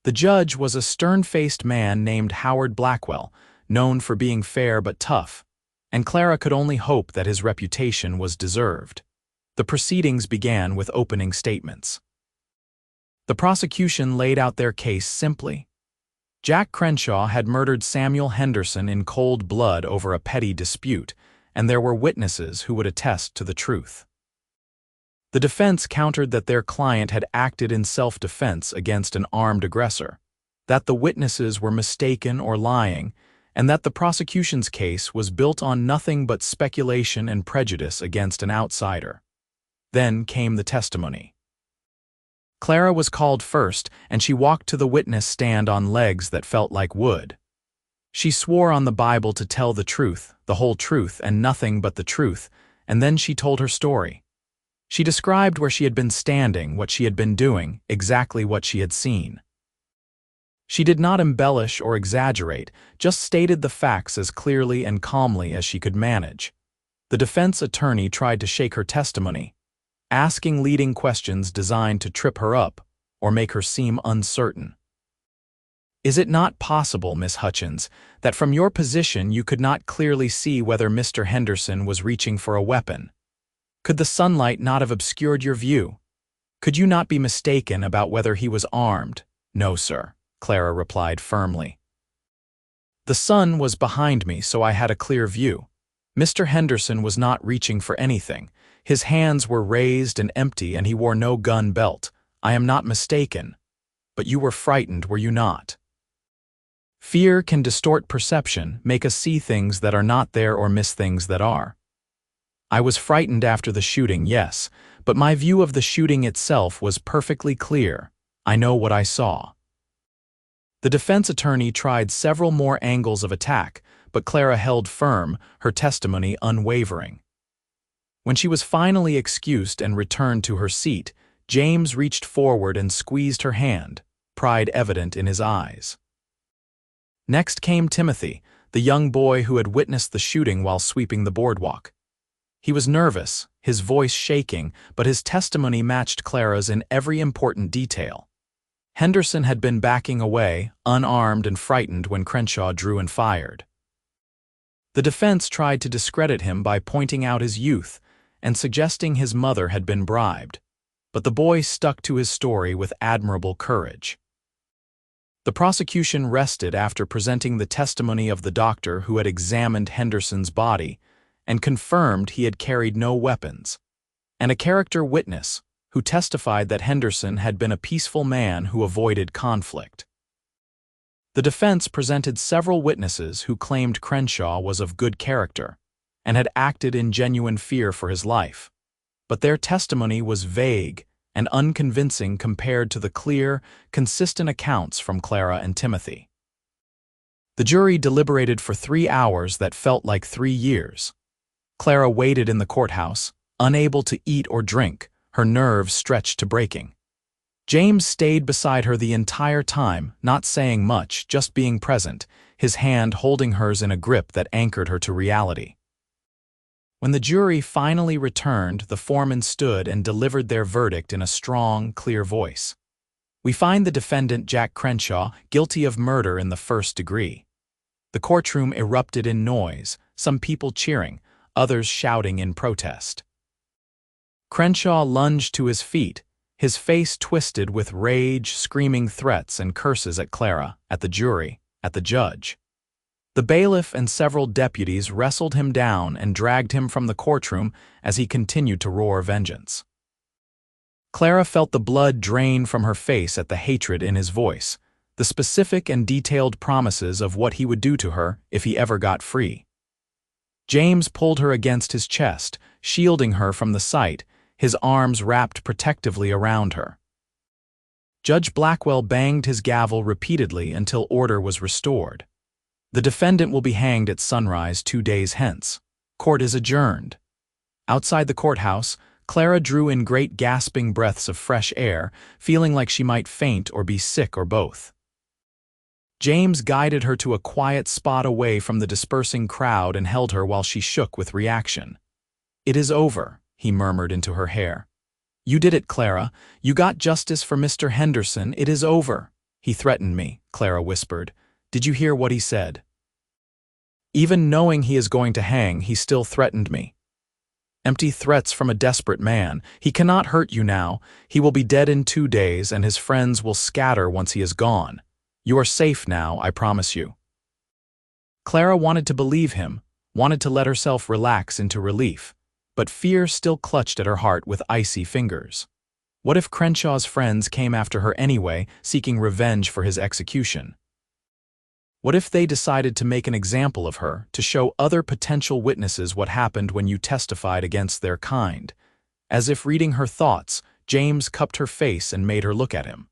Speaker 1: The judge was a stern-faced man named Howard Blackwell, known for being fair but tough, and Clara could only hope that his reputation was deserved. The proceedings began with opening statements. The prosecution laid out their case simply. Jack Crenshaw had murdered Samuel Henderson in cold blood over a petty dispute, and there were witnesses who would attest to the truth. The defense countered that their client had acted in self-defense against an armed aggressor, that the witnesses were mistaken or lying, and that the prosecution's case was built on nothing but speculation and prejudice against an outsider. Then came the testimony. Clara was called first, and she walked to the witness stand on legs that felt like wood. She swore on the Bible to tell the truth, the whole truth, and nothing but the truth, and then she told her story. She described where she had been standing, what she had been doing, exactly what she had seen. She did not embellish or exaggerate, just stated the facts as clearly and calmly as she could manage. The defense attorney tried to shake her testimony, asking leading questions designed to trip her up or make her seem uncertain. "Is it not possible, Miss Hutchins, that from your position you could not clearly see whether Mr. Henderson was reaching for a weapon? Could the sunlight not have obscured your view? Could you not be mistaken about whether he was armed?" "No, sir," Clara replied firmly. "The sun was behind me, so I had a clear view. Mr. Henderson was not reaching for anything. His hands were raised and empty, and he wore no gun belt. I am not mistaken. But you were frightened, were you not? Fear can distort perception, make us see things that are not there or miss things that are. I was frightened after the shooting, yes, but my view of the shooting itself was perfectly clear. I know what I saw." The defense attorney tried several more angles of attack, but Clara held firm, her testimony unwavering. When she was finally excused and returned to her seat, James reached forward and squeezed her hand, pride evident in his eyes. Next came Timothy, the young boy who had witnessed the shooting while sweeping the boardwalk. He was nervous, his voice shaking, but his testimony matched Clara's in every important detail. Henderson had been backing away, unarmed and frightened when Crenshaw drew and fired. The defense tried to discredit him by pointing out his youth and suggesting his mother had been bribed, but the boy stuck to his story with admirable courage. The prosecution rested after presenting the testimony of the doctor who had examined Henderson's body and confirmed he had carried no weapons, and a character witness who testified that Henderson had been a peaceful man who avoided conflict. The defense presented several witnesses who claimed Crenshaw was of good character and had acted in genuine fear for his life, but their testimony was vague and unconvincing compared to the clear, consistent accounts from Clara and Timothy. The jury deliberated for 3 hours that felt like 3 years. Clara waited in the courthouse, unable to eat or drink, her nerves stretched to breaking. James stayed beside her the entire time, not saying much, just being present, his hand holding hers in a grip that anchored her to reality. When the jury finally returned, the foreman stood and delivered their verdict in a strong, clear voice. We find the defendant, Jack Crenshaw, guilty of murder in the 1st degree. The courtroom erupted in noise, some people cheering, others shouting in protest. Crenshaw lunged to his feet, his face twisted with rage, screaming threats and curses at Clara, at the jury, at the judge. The bailiff and several deputies wrestled him down and dragged him from the courtroom as he continued to roar vengeance. Clara felt the blood drain from her face at the hatred in his voice, the specific and detailed promises of what he would do to her if he ever got free. James pulled her against his chest, shielding her from the sight, his arms wrapped protectively around her. Judge Blackwell banged his gavel repeatedly until order was restored. The defendant will be hanged at sunrise 2 days hence. Court is adjourned. Outside the courthouse, Clara drew in great gasping breaths of fresh air, feeling like she might faint or be sick or both. James guided her to a quiet spot away from the dispersing crowd and held her while she shook with reaction. "It is over," he murmured into her hair. "You did it, Clara. You got justice for Mr. Henderson. It is over." "He threatened me," Clara whispered. "Did you hear what he said?" "Even knowing he is going to hang, he still threatened me." "Empty threats from a desperate man. He cannot hurt you now. He will be dead in 2 days, and his friends will scatter once he is gone. You are safe now, I promise you." Clara wanted to believe him, wanted to let herself relax into relief, but fear still clutched at her heart with icy fingers. What if Crenshaw's friends came after her anyway, seeking revenge for his execution? What if they decided to make an example of her, to show other potential witnesses what happened when you testified against their kind? As if reading her thoughts, James cupped her face and made her look at him.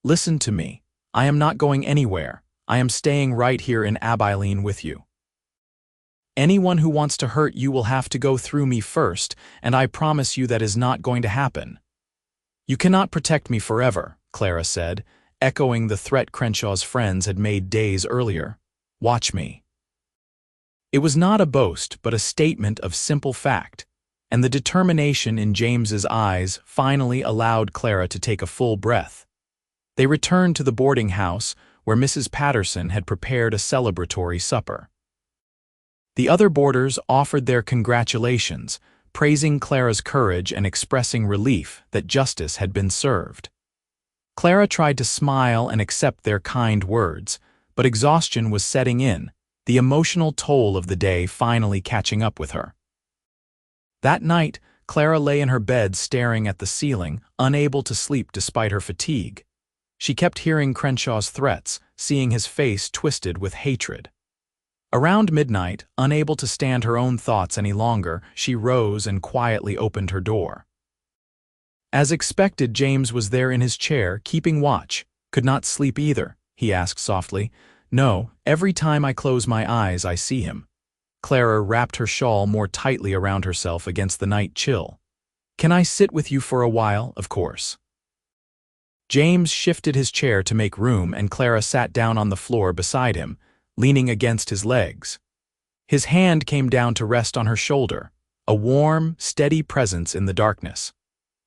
Speaker 1: "Listen to me. I am not going anywhere. I am staying right here in Abilene with you. Anyone who wants to hurt you will have to go through me first, and I promise you that is not going to happen." "You cannot protect me forever," Clara said, echoing the threat Crenshaw's friends had made days earlier. "Watch me." It was not a boast, but a statement of simple fact, and the determination in James's eyes finally allowed Clara to take a full breath. They returned to the boarding house, where Mrs. Patterson had prepared a celebratory supper. The other boarders offered their congratulations, praising Clara's courage and expressing relief that justice had been served. Clara tried to smile and accept their kind words, but exhaustion was setting in, the emotional toll of the day finally catching up with her. That night, Clara lay in her bed staring at the ceiling, unable to sleep despite her fatigue. She kept hearing Crenshaw's threats, seeing his face twisted with hatred. Around midnight, unable to stand her own thoughts any longer, she rose and quietly opened her door. As expected, James was there in his chair, keeping watch. "Could not sleep either?" he asked softly. "No, every time I close my eyes I see him." Clara wrapped her shawl more tightly around herself against the night chill. "Can I sit with you for a while?" "Of course." James shifted his chair to make room, and Clara sat down on the floor beside him, leaning against his legs. His hand came down to rest on her shoulder, a warm, steady presence in the darkness.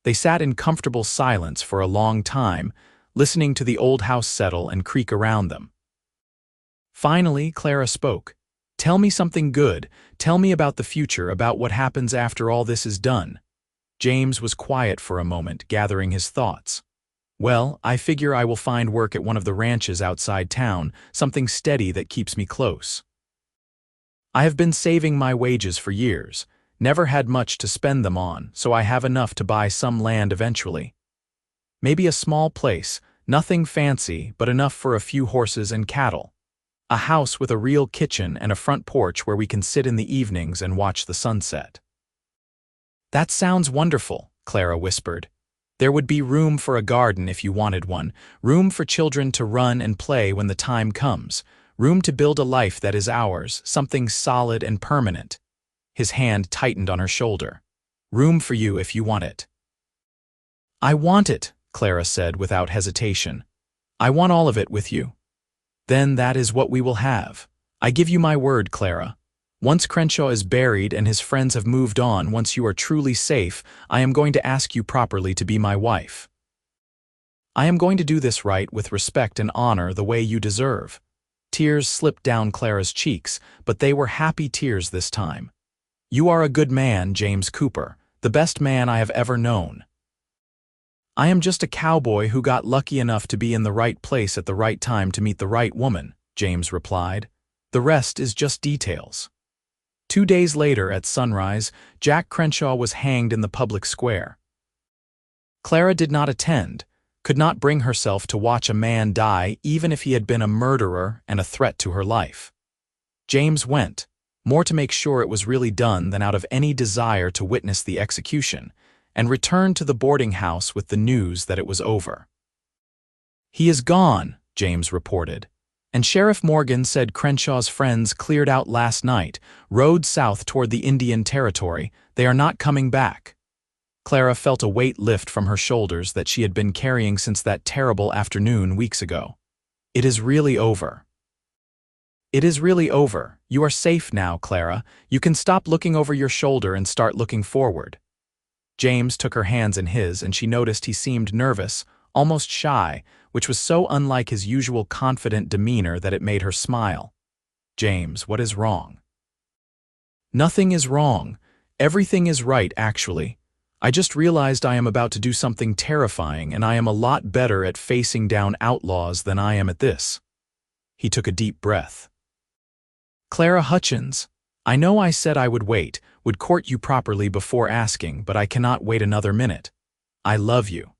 Speaker 1: They sat in comfortable silence for a long time, listening to the old house settle and creak around them. Finally, Clara spoke. "Tell me something good. Tell me about the future, about what happens after all this is done." James was quiet for a moment, gathering his thoughts. "Well, I figure I will find work at one of the ranches outside town, something steady that keeps me close." I have been saving my wages for years, never had much to spend them on, so I have enough to buy some land eventually. Maybe a small place, nothing fancy, but enough for a few horses and cattle. A house with a real kitchen and a front porch where we can sit in the evenings and watch the sunset. That sounds wonderful, Clara whispered. There would be room for a garden if you wanted one, room for children to run and play when the time comes, room to build a life that is ours, something solid and permanent. His hand tightened on her shoulder. Room for you if you want it. I want it, Clara said without hesitation. I want all of it with you. Then that is what we will have. I give you my word, Clara. Once Crenshaw is buried and his friends have moved on, once you are truly safe, I am going to ask you properly to be my wife. I am going to do this right with respect and honor the way you deserve. Tears slipped down Clara's cheeks, but they were happy tears this time. You are a good man, James Cooper, the best man I have ever known. I am just a cowboy who got lucky enough to be in the right place at the right time to meet the right woman, James replied. The rest is just details. 2 days later, at sunrise, Jack Crenshaw was hanged in the public square. Clara did not attend, could not bring herself to watch a man die even if he had been a murderer and a threat to her life. James went, more to make sure it was really done than out of any desire to witness the execution, and returned to the boarding house with the news that it was over. He is gone, James reported, and Sheriff Morgan said Crenshaw's friends cleared out last night, rode south toward the Indian Territory. They are not coming back. Clara felt a weight lift from her shoulders that she had been carrying since that terrible afternoon weeks ago. It is really over. It is really over. You are safe now, Clara. You can stop looking over your shoulder and start looking forward. James took her hands in his, and she noticed he seemed nervous, almost shy, which was so unlike his usual confident demeanor that it made her smile. James, what is wrong? Nothing is wrong. Everything is right, actually. I just realized I am about to do something terrifying, and I am a lot better at facing down outlaws than I am at this. He took a deep breath. Clara Hutchins, I know I said I would wait, would court you properly before asking, but I cannot wait another minute. I love you.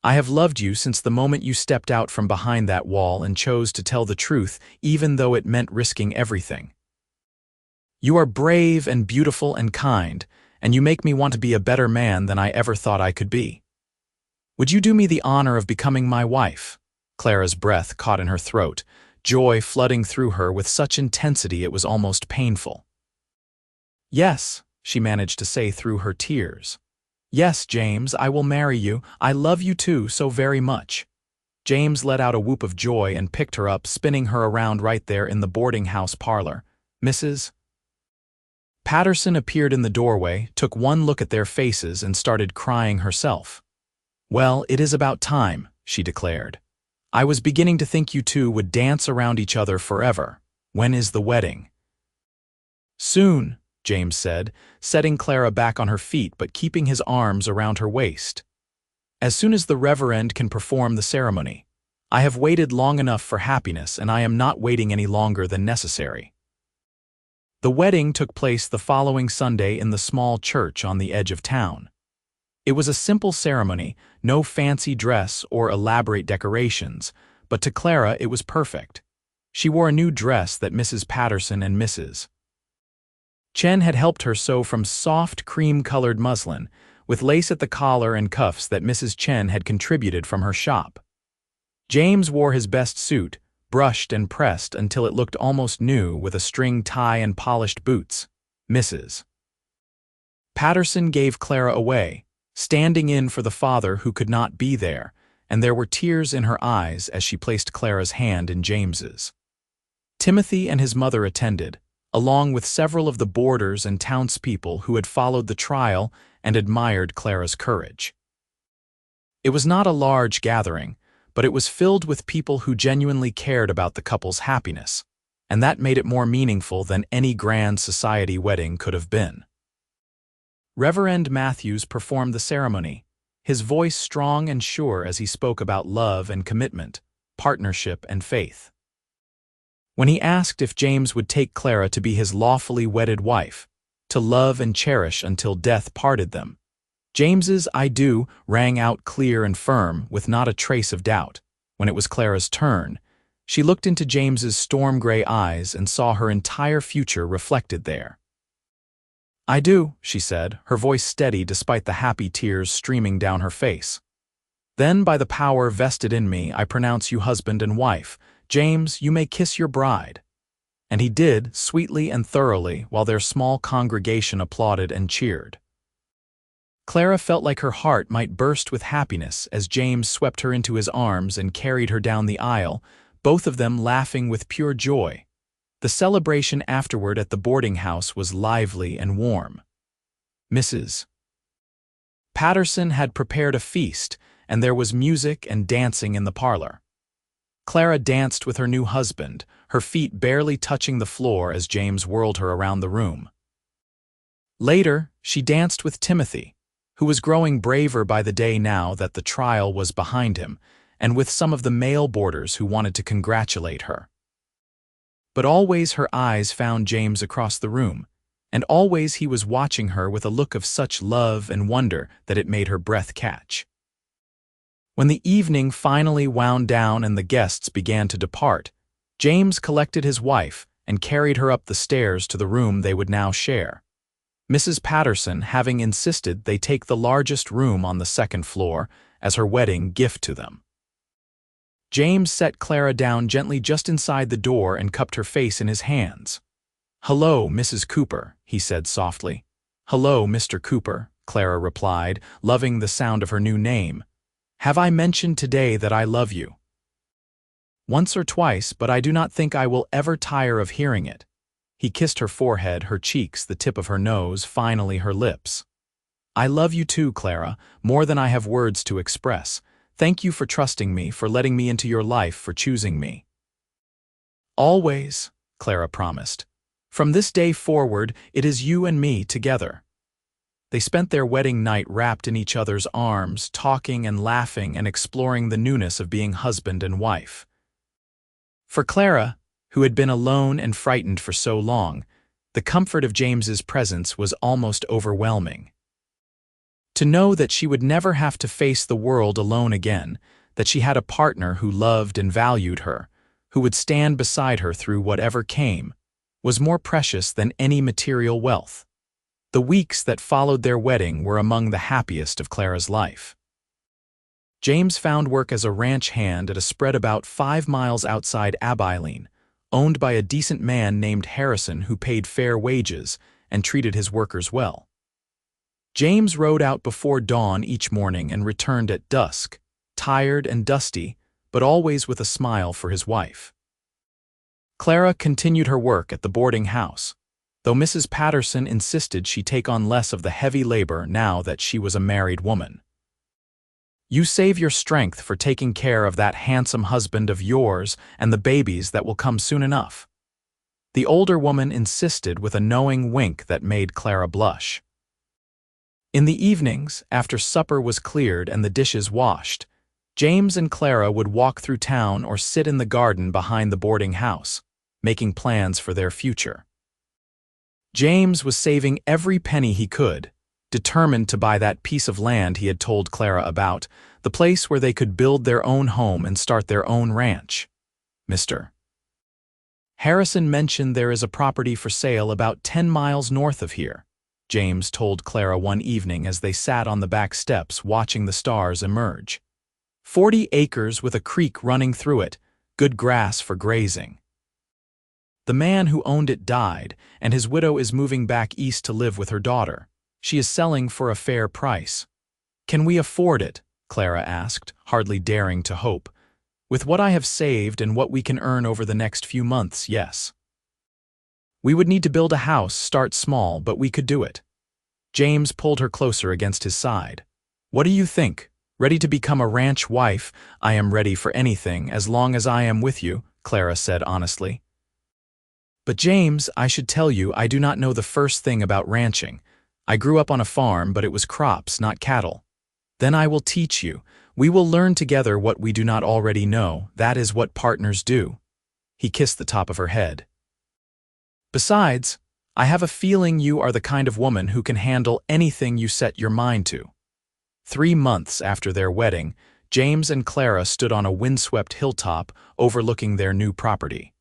Speaker 1: I have loved you since the moment you stepped out from behind that wall and chose to tell the truth, even though it meant risking everything. You are brave and beautiful and kind, and you make me want to be a better man than I ever thought I could be. Would you do me the honor of becoming my wife? Clara's breath caught in her throat, joy flooding through her with such intensity it was almost painful. Yes, she managed to say through her tears. Yes, James, I will marry you. I love you too so very much. James let out a whoop of joy and picked her up, spinning her around right there in the boarding house parlor. Mrs. Patterson appeared in the doorway, took one look at their faces, and started crying herself. Well, it is about time, she declared. I was beginning to think you two would dance around each other forever. When is the wedding? Soon, James said, setting Clara back on her feet but keeping his arms around her waist. As soon as the Reverend can perform the ceremony. I have waited long enough for happiness, and I am not waiting any longer than necessary. The wedding took place the following Sunday in the small church on the edge of town. It was a simple ceremony, no fancy dress or elaborate decorations, but to Clara it was perfect. She wore a new dress that Mrs. Patterson and Mrs. Chen had helped her sew from soft cream-colored muslin, with lace at the collar and cuffs that Mrs. Chen had contributed from her shop. James wore his best suit, brushed and pressed until it looked almost new with a string tie and polished boots. Mrs. Patterson gave Clara away, standing in for the father who could not be there, and there were tears in her eyes as she placed Clara's hand in James's. Timothy and his mother attended, along with several of the boarders and townspeople who had followed the trial and admired Clara's courage. It was not a large gathering, but it was filled with people who genuinely cared about the couple's happiness, and that made it more meaningful than any grand society wedding could have been. Reverend Matthews performed the ceremony, his voice strong and sure as he spoke about love and commitment, partnership and faith. when he asked if James would take Clara to be his lawfully wedded wife, to love and cherish until death parted them. James's "I do" rang out clear and firm, with not a trace of doubt. When it was Clara's turn, she looked into James's storm-gray eyes and saw her entire future reflected there. "I do," she said, her voice steady despite the happy tears streaming down her face. "Then, by the power vested in me, I pronounce you husband and wife. James, you may kiss your bride." And he did, sweetly and thoroughly, while their small congregation applauded and cheered. Clara felt like her heart might burst with happiness as James swept her into his arms and carried her down the aisle, both of them laughing with pure joy. The celebration afterward at the boarding house was lively and warm. Mrs. Patterson had prepared a feast, and there was music and dancing in the parlor. Clara danced with her new husband, her feet barely touching the floor as James whirled her around the room. Later, she danced with Timothy, who was growing braver by the day now that the trial was behind him, and with some of the male boarders who wanted to congratulate her. But always her eyes found James across the room, and always he was watching her with a look of such love and wonder that it made her breath catch. When the evening finally wound down and the guests began to depart, James collected his wife and carried her up the stairs to the room they would now share, Mrs. Patterson having insisted they take the largest room on the second floor as her wedding gift to them. James set Clara down gently just inside the door and cupped her face in his hands. "Hello, Mrs. Cooper," he said softly. "Hello, Mr. Cooper," Clara replied, loving the sound of her new name. "Have I mentioned today that I love you?" "Once or twice, but I do not think I will ever tire of hearing it." He kissed her forehead, her cheeks, the tip of her nose, finally her lips. "I love you too, Clara, more than I have words to express. Thank you for trusting me, for letting me into your life, for choosing me." "Always," Clara promised. "From this day forward, it is you and me together." They spent their wedding night wrapped in each other's arms, talking and laughing and exploring the newness of being husband and wife. For Clara, who had been alone and frightened for so long, the comfort of James's presence was almost overwhelming. To know that she would never have to face the world alone again, that she had a partner who loved and valued her, who would stand beside her through whatever came, was more precious than any material wealth. The weeks that followed their wedding were among the happiest of Clara's life. James found work as a ranch hand at a spread about 5 miles outside Abilene, owned by a decent man named Harrison who paid fair wages and treated his workers well. James rode out before dawn each morning and returned at dusk, tired and dusty, but always with a smile for his wife. Clara continued her work at the boarding house, though Mrs. Patterson insisted she take on less of the heavy labor now that she was a married woman. "You save your strength for taking care of that handsome husband of yours and the babies that will come soon enough." The older woman insisted with a knowing wink that made Clara blush. In the evenings, after supper was cleared and the dishes washed, James and Clara would walk through town or sit in the garden behind the boarding house, making plans for their future. James was saving every penny he could, determined to buy that piece of land he had told Clara about, the place where they could build their own home and start their own ranch. Mr. Harrison mentioned there is a property for sale about 10 miles north of here, James told Clara one evening as they sat on the back steps watching the stars emerge. 40 acres with a creek running through it, good grass for grazing. The man who owned it died, and his widow is moving back east to live with her daughter. She is selling for a fair price. "Can we afford it?" Clara asked, hardly daring to hope. "With what I have saved and what we can earn over the next few months, yes. We would need to build a house, start small, but we could do it." James pulled her closer against his side. "What do you think? Ready to become a ranch wife?" "I am ready for anything, as long as I am with you," Clara said honestly. "But James, I should tell you I do not know the first thing about ranching. I grew up on a farm, but it was crops, not cattle. Then I will teach you. We will learn together what we do not already know. That is what partners do." He kissed the top of her head. Besides, I have a feeling you are the kind of woman who can handle anything you set your mind to. 3 months after their wedding, James and Clara stood on a windswept hilltop overlooking their new property.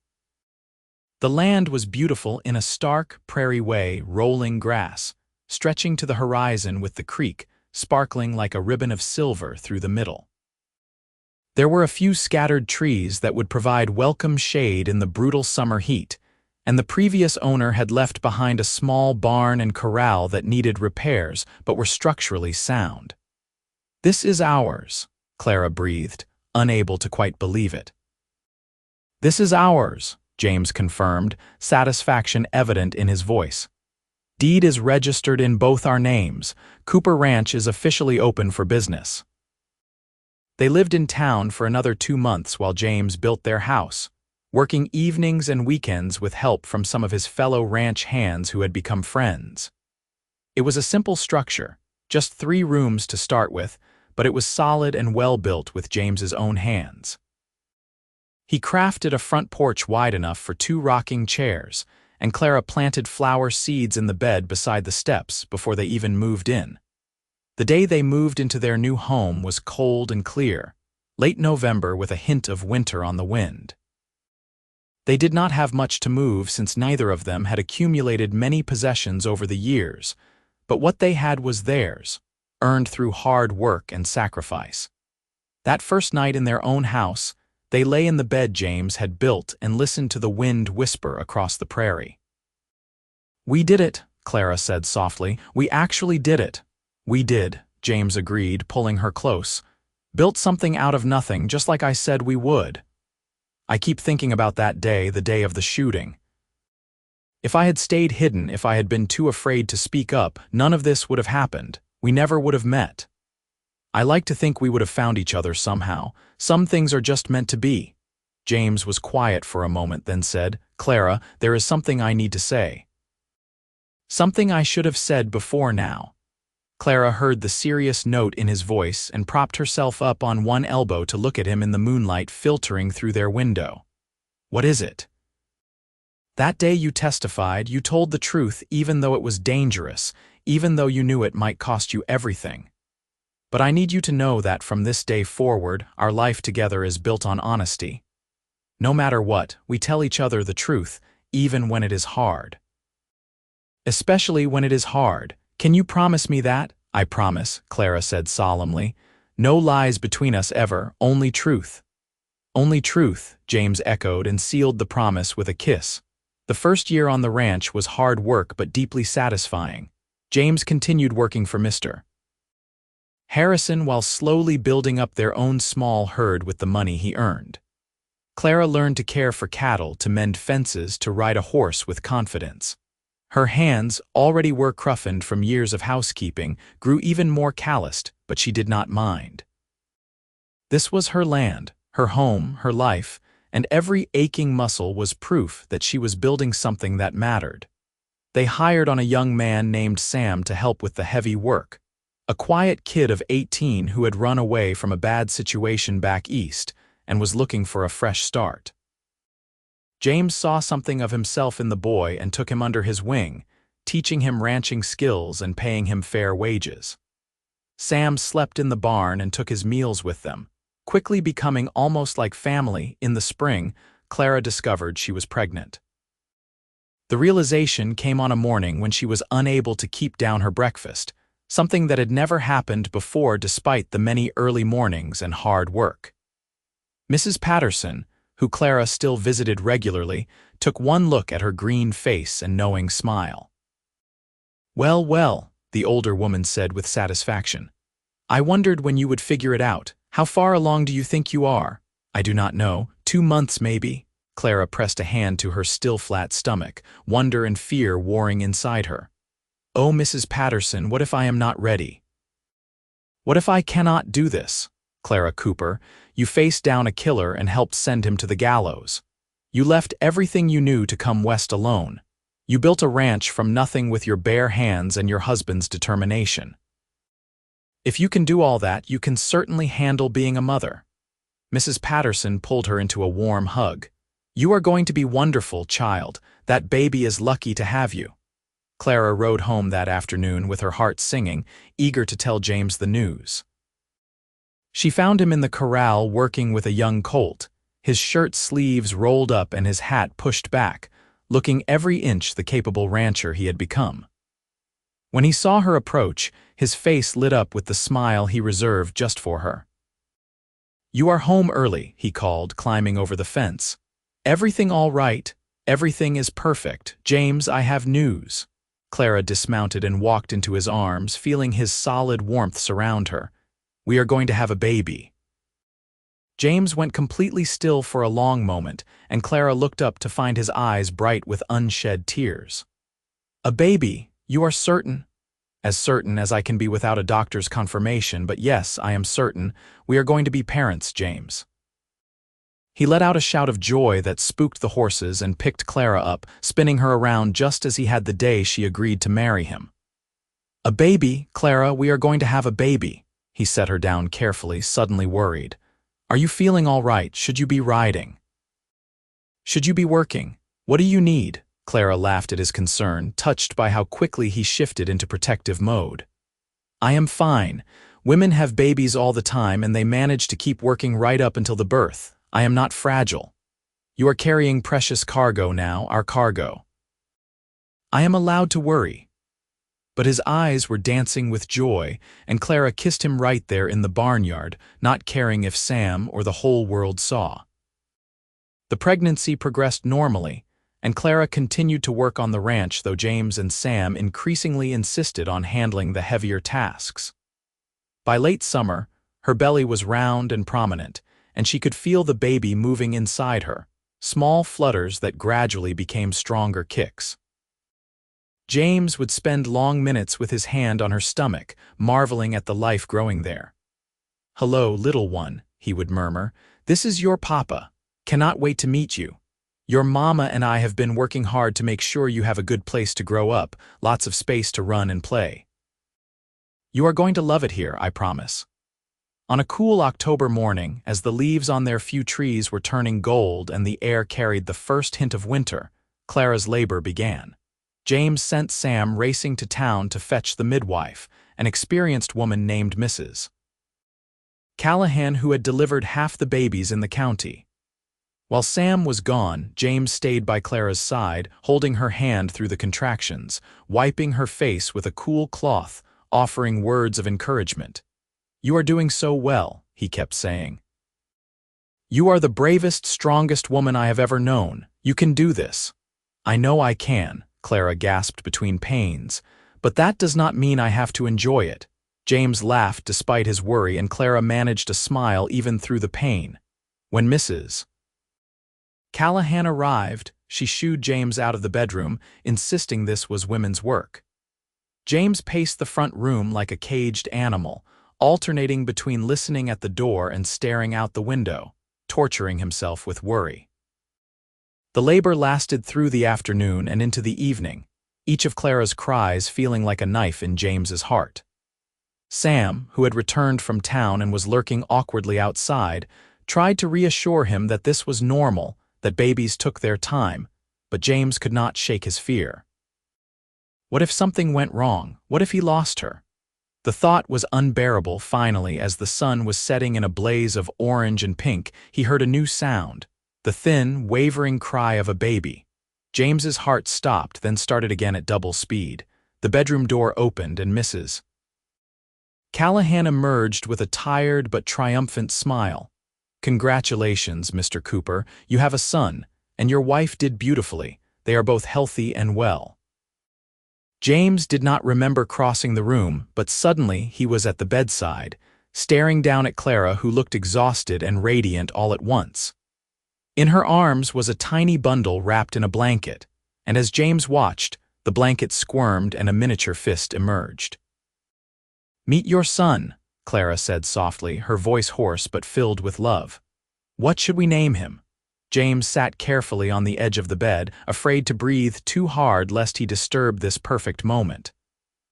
Speaker 1: The land was beautiful in a stark, prairie-way, rolling grass, stretching to the horizon with the creek sparkling like a ribbon of silver through the middle. There were a few scattered trees that would provide welcome shade in the brutal summer heat, and the previous owner had left behind a small barn and corral that needed repairs but were structurally sound. "This is ours," Clara breathed, unable to quite believe it. "This is ours," James confirmed, satisfaction evident in his voice. "Deed is registered in both our names. Cooper Ranch is officially open for business." They lived in town for another 2 months while James built their house, working evenings and weekends with help from some of his fellow ranch hands who had become friends. It was a simple structure, just 3 rooms to start with, but it was solid and well-built with James's own hands. He crafted a front porch wide enough for 2 rocking chairs, and Clara planted flower seeds in the bed beside the steps before they even moved in. The day they moved into their new home was cold and clear, late November with a hint of winter on the wind. They did not have much to move since neither of them had accumulated many possessions over the years, but what they had was theirs, earned through hard work and sacrifice. That first night in their own house, they lay in the bed James had built and listened to the wind whisper across the prairie. "We did it," Clara said softly. "We actually did it." "We did," James agreed, pulling her close. "Built something out of nothing, just like I said we would. I keep thinking about that day, the day of the shooting. If I had stayed hidden, if I had been too afraid to speak up, none of this would have happened. We never would have met. I like to think we would have found each other somehow. Some things are just meant to be." James was quiet for a moment, then said, "Clara, there is something I need to say. Something I should have said before now." Clara heard the serious note in his voice and propped herself up on one elbow to look at him in the moonlight filtering through their window. "What is it?" "That day you testified, you told the truth even though it was dangerous, even though you knew it might cost you everything. But I need you to know that from this day forward, our life together is built on honesty. No matter what, we tell each other the truth, even when it is hard. Especially when it is hard. Can you promise me that?" "I promise," Clara said solemnly. "No lies between us ever, only truth." "Only truth," James echoed and sealed the promise with a kiss. The first year on the ranch was hard work but deeply satisfying. James continued working for Mr. Harrison while slowly building up their own small herd with the money he earned. Clara learned to care for cattle, to mend fences, to ride a horse with confidence. Her hands, already work-roughened from years of housekeeping, grew even more calloused, but she did not mind. This was her land, her home, her life, and every aching muscle was proof that she was building something that mattered. They hired on a young man named Sam to help with the heavy work, a quiet kid of 18 who had run away from a bad situation back east and was looking for a fresh start. James saw something of himself in the boy and took him under his wing, teaching him ranching skills and paying him fair wages. Sam slept in the barn and took his meals with them, quickly becoming almost like family. In the spring, Clara discovered she was pregnant. The realization came on a morning when she was unable to keep down her breakfast, something that had never happened before despite the many early mornings and hard work. Mrs. Patterson, who Clara still visited regularly, took one look at her green face and knowing smile. "Well, well," the older woman said with satisfaction. "I wondered when you would figure it out. How far along do you think you are?" "I do not know. 2 months, maybe." Clara pressed a hand to her still flat stomach, wonder and fear warring inside her. "Oh, Mrs. Patterson, what if I am not ready? What if I cannot do this? Clara Cooper, you faced down a killer and helped send him to the gallows. You left everything you knew to come west alone. You built a ranch from nothing with your bare hands and your husband's determination. If you can do all that, you can certainly handle being a mother." Mrs. Patterson pulled her into a warm hug. "You are going to be wonderful, child. That baby is lucky to have you." Clara rode home that afternoon with her heart singing, eager to tell James the news. She found him in the corral working with a young colt, his shirt sleeves rolled up and his hat pushed back, looking every inch the capable rancher he had become. When he saw her approach, his face lit up with the smile he reserved just for her. "You are home early," he called, climbing over the fence. "Everything all right? Everything is perfect. James, I have news." Clara dismounted and walked into his arms, feeling his solid warmth surround her. "We are going to have a baby." James went completely still for a long moment, and Clara looked up to find his eyes bright with unshed tears. "A baby? You are certain?" "As certain as I can be without a doctor's confirmation, but yes, I am certain. We are going to be parents, James." He let out a shout of joy that spooked the horses and picked Clara up, spinning her around just as he had the day she agreed to marry him. "A baby, Clara, we are going to have a baby." He set her down carefully, suddenly worried. "Are you feeling all right? Should you be riding? Should you be working? What do you need?" Clara laughed at his concern, touched by how quickly he shifted into protective mode. "I am fine. Women have babies all the time and they manage to keep working right up until the birth. I am not fragile. You are carrying precious cargo now, our cargo. I am allowed to worry." But his eyes were dancing with joy, and Clara kissed him right there in the barnyard, not caring if Sam or the whole world saw. The pregnancy progressed normally, and Clara continued to work on the ranch, though James and Sam increasingly insisted on handling the heavier tasks. By late summer, her belly was round and prominent, and she could feel the baby moving inside her, small flutters that gradually became stronger kicks. James would spend long minutes with his hand on her stomach, marveling at the life growing there. "Hello, little one," he would murmur. "This is your papa. Cannot wait to meet you. Your mama and I have been working hard to make sure you have a good place to grow up, lots of space to run and play. You are going to love it here, I promise." On a cool October morning, as the leaves on their few trees were turning gold and the air carried the first hint of winter, Clara's labor began. James sent Sam racing to town to fetch the midwife, an experienced woman named Mrs. Callahan, who had delivered half the babies in the county. While Sam was gone, James stayed by Clara's side, holding her hand through the contractions, wiping her face with a cool cloth, offering words of encouragement. "You are doing so well," he kept saying. "You are the bravest, strongest woman I have ever known. You can do this." "I know I can," Clara gasped between pains, "but that does not mean I have to enjoy it." James laughed despite his worry, and Clara managed a smile even through the pain. When Mrs. Callahan arrived, she shooed James out of the bedroom, insisting this was women's work. James paced the front room like a caged animal, alternating between listening at the door and staring out the window, torturing himself with worry. The labor lasted through the afternoon and into the evening, each of Clara's cries feeling like a knife in James's heart. Sam, who had returned from town and was lurking awkwardly outside, tried to reassure him that this was normal, that babies took their time, but James could not shake his fear. What if something went wrong? What if he lost her? The thought was unbearable. Finally, as the sun was setting in a blaze of orange and pink, he heard a new sound, the thin, wavering cry of a baby. James's heart stopped, then started again at double speed. The bedroom door opened and Mrs. Callahan emerged with a tired but triumphant smile. "Congratulations, Mr. Cooper. You have a son, and your wife did beautifully. They are both healthy and well." James did not remember crossing the room, but suddenly he was at the bedside, staring down at Clara, who looked exhausted and radiant all at once. In her arms was a tiny bundle wrapped in a blanket, and as James watched, the blanket squirmed and a miniature fist emerged. "Meet your son," Clara said softly, her voice hoarse but filled with love. "What should we name him?" James sat carefully on the edge of the bed, afraid to breathe too hard lest he disturb this perfect moment.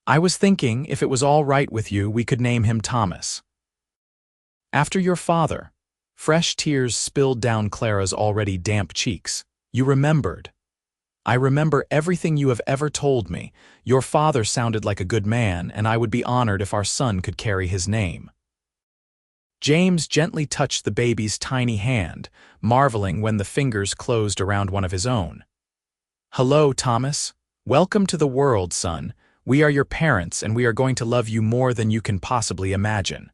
Speaker 1: "I was thinking, if it was all right with you, we could name him Thomas. After your father. Fresh tears spilled down Clara's already damp cheeks. "You remembered." "I remember everything you have ever told me. Your father sounded like a good man, and I would be honored if our son could carry his name." James gently touched the baby's tiny hand, marveling when the fingers closed around one of his own. "Hello, Thomas. Welcome to the world, son. We are your parents, and we are going to love you more than you can possibly imagine."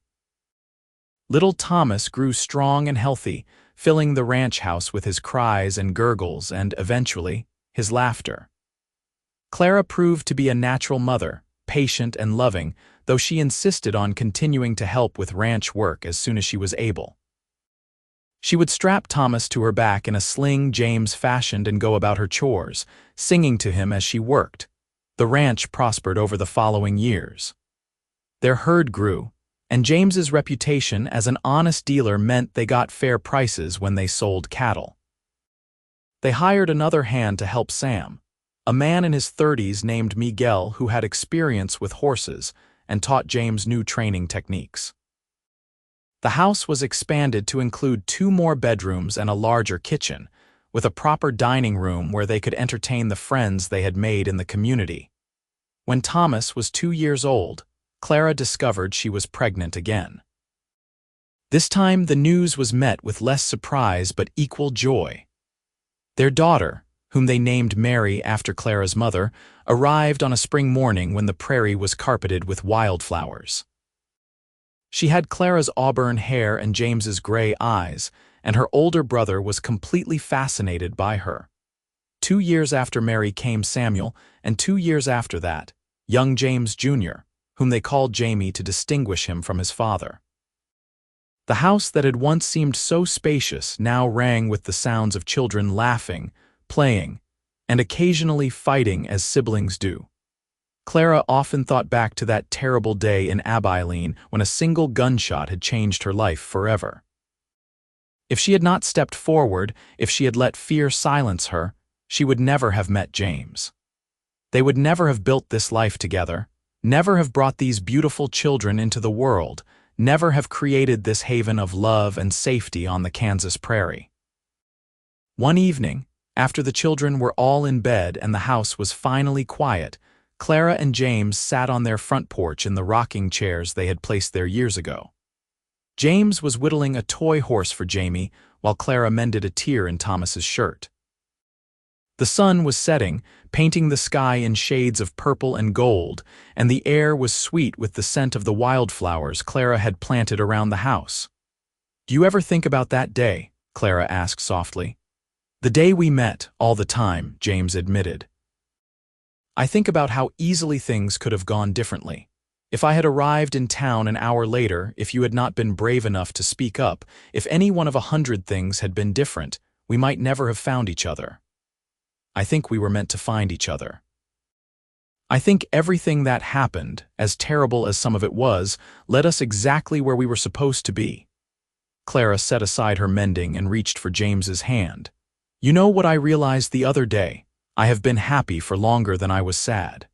Speaker 1: Little Thomas grew strong and healthy, filling the ranch house with his cries and gurgles and, eventually, his laughter. Clara proved to be a natural mother, patient and loving, though she insisted on continuing to help with ranch work as soon as she was able. She would strap Thomas to her back in a sling James fashioned and go about her chores, singing to him as she worked. The ranch prospered over the following years. Their herd grew, and James's reputation as an honest dealer meant they got fair prices when they sold cattle. They hired another hand to help Sam, a man in his 30s named Miguel who had experience with horses and taught James new training techniques. The house was expanded to include 2 more bedrooms and a larger kitchen, with a proper dining room where they could entertain the friends they had made in the community. When Thomas was 2 years old, Clara discovered she was pregnant again. This time the news was met with less surprise but equal joy. Their daughter, whom they named Mary after Clara's mother, arrived on a spring morning when the prairie was carpeted with wildflowers. She had Clara's auburn hair and James's gray eyes, and her older brother was completely fascinated by her. 2 years after Mary came Samuel, and 2 years after that, young James Jr., whom they called Jamie to distinguish him from his father. The house that had once seemed so spacious now rang with the sounds of children laughing, playing, and occasionally fighting as siblings do. Clara often thought back to that terrible day in Abilene when a single gunshot had changed her life forever. If she had not stepped forward, if she had let fear silence her, she would never have met James. They would never have built this life together, never have brought these beautiful children into the world, never have created this haven of love and safety on the Kansas prairie. One evening, after the children were all in bed and the house was finally quiet, Clara and James sat on their front porch in the rocking chairs they had placed there years ago. James was whittling a toy horse for Jamie while Clara mended a tear in Thomas's shirt. The sun was setting, painting the sky in shades of purple and gold, and the air was sweet with the scent of the wildflowers Clara had planted around the house. "Do you ever think about that day?" Clara asked softly. "The day we met, all the time," James admitted. "I think about how easily things could have gone differently. If I had arrived in town an hour later, if you had not been brave enough to speak up, if any one of 100 things had been different, we might never have found each other. I think we were meant to find each other. I think everything that happened, as terrible as some of it was, led us exactly where we were supposed to be." Clara set aside her mending and reached for James's hand. "You know what I realized the other day? I have been happy for longer than I was sad.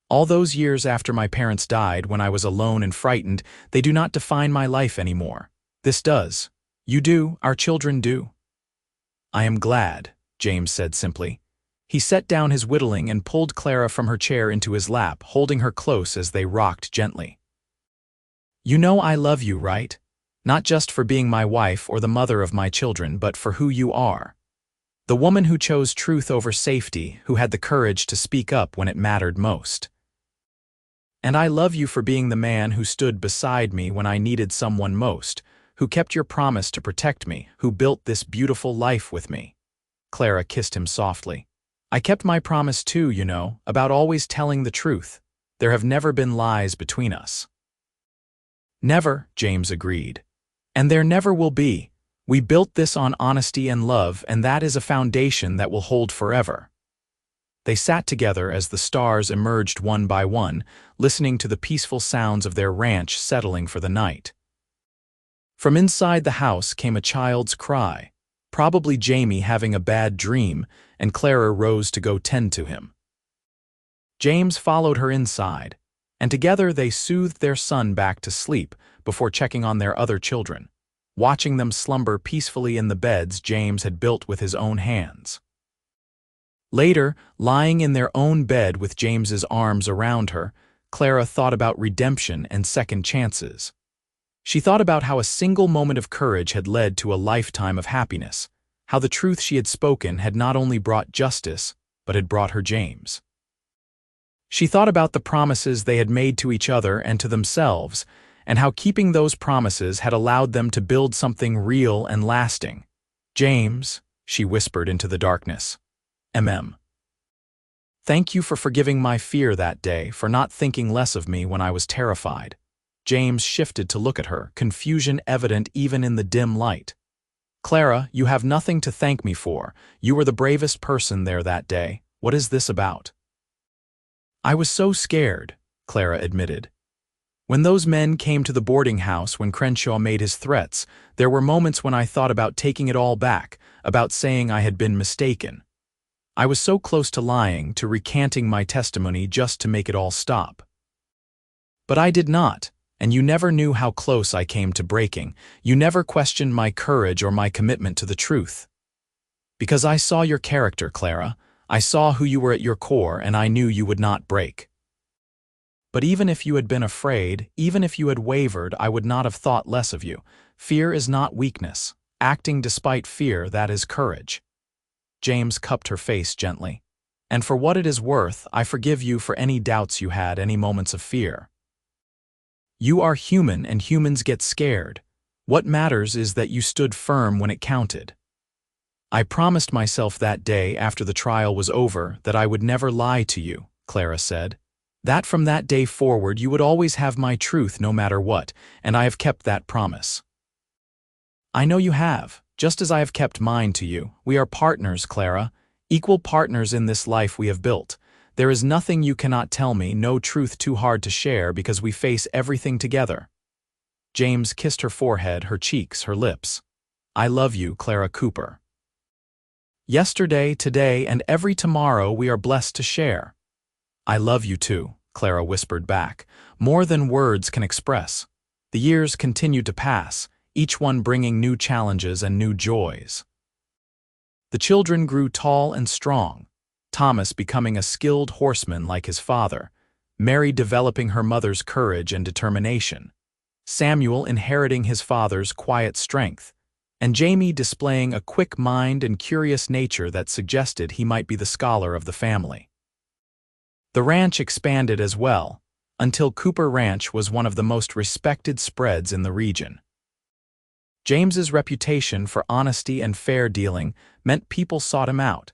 Speaker 1: All those years after my parents died, when I was alone and frightened, they do not define my life anymore. This does. You do, our children do." "I am glad," James said simply. He set down his whittling and pulled Clara from her chair into his lap, holding her close as they rocked gently. "You know I love you, right? Not just for being my wife or the mother of my children, but for who you are. The woman who chose truth over safety, who had the courage to speak up when it mattered most. And I love you for being the man who stood beside me when I needed someone most, who kept your promise to protect me, who built this beautiful life with me." Clara kissed him softly. "I kept my promise too, you know, about always telling the truth. There have never been lies between us." "Never," James agreed. "And there never will be. We built this on honesty and love, and that is a foundation that will hold forever." They sat together as the stars emerged one by one, listening to the peaceful sounds of their ranch settling for the night. From inside the house came a child's cry, probably Jamie having a bad dream, and Clara rose to go tend to him. James followed her inside, and together they soothed their son back to sleep before checking on their other children. watching them slumber peacefully in the beds James had built with his own hands. Later, lying in their own bed with James's arms around her, Clara thought about redemption and second chances. She thought about how a single moment of courage had led to a lifetime of happiness, how the truth she had spoken had not only brought justice, but had brought her James. She thought about the promises they had made to each other and to themselves, and how keeping those promises had allowed them to build something real and lasting. "James," she whispered into the darkness. Thank you for forgiving my fear that day, for not thinking less of me when I was terrified." James shifted to look at her, confusion evident even in the dim light. "Clara, you have nothing to thank me for. You were the bravest person there that day. What is this about?" "I was so scared," Clara admitted. "When those men came to the boarding house when Crenshaw made his threats, there were moments when I thought about taking it all back, about saying I had been mistaken. I was so close to lying, to recanting my testimony just to make it all stop. But I did not, and you never knew how close I came to breaking. You never questioned my courage or my commitment to the truth. Because I saw your character, Clara. I saw who you were at your core, and I knew you would not break. But even if you had been afraid, even if you had wavered, I would not have thought less of you. Fear is not weakness. Acting despite fear, that is courage." James cupped her face gently. "And for what it is worth, I forgive you for any doubts you had, any moments of fear. You are human, and humans get scared. What matters is that you stood firm when it counted. I promised myself that day after the trial was over that I would never lie to you," Clara said. "That from that day forward you would always have my truth no matter what, and I have kept that promise." "I know you have, just as I have kept mine to you. We are partners, Clara, equal partners in this life we have built. There is nothing you cannot tell me, no truth too hard to share, because we face everything together." James kissed her forehead, her cheeks, her lips. "I love you, Clara Cooper. Yesterday, today, and every tomorrow we are blessed to share." "I love you too," Clara whispered back, "more than words can express." The years continued to pass, each one bringing new challenges and new joys. The children grew tall and strong, Thomas becoming a skilled horseman like his father, Mary developing her mother's courage and determination, Samuel inheriting his father's quiet strength, and Jamie displaying a quick mind and curious nature that suggested he might be the scholar of the family. The ranch expanded as well, until Cooper Ranch was one of the most respected spreads in the region. James's reputation for honesty and fair dealing meant people sought him out,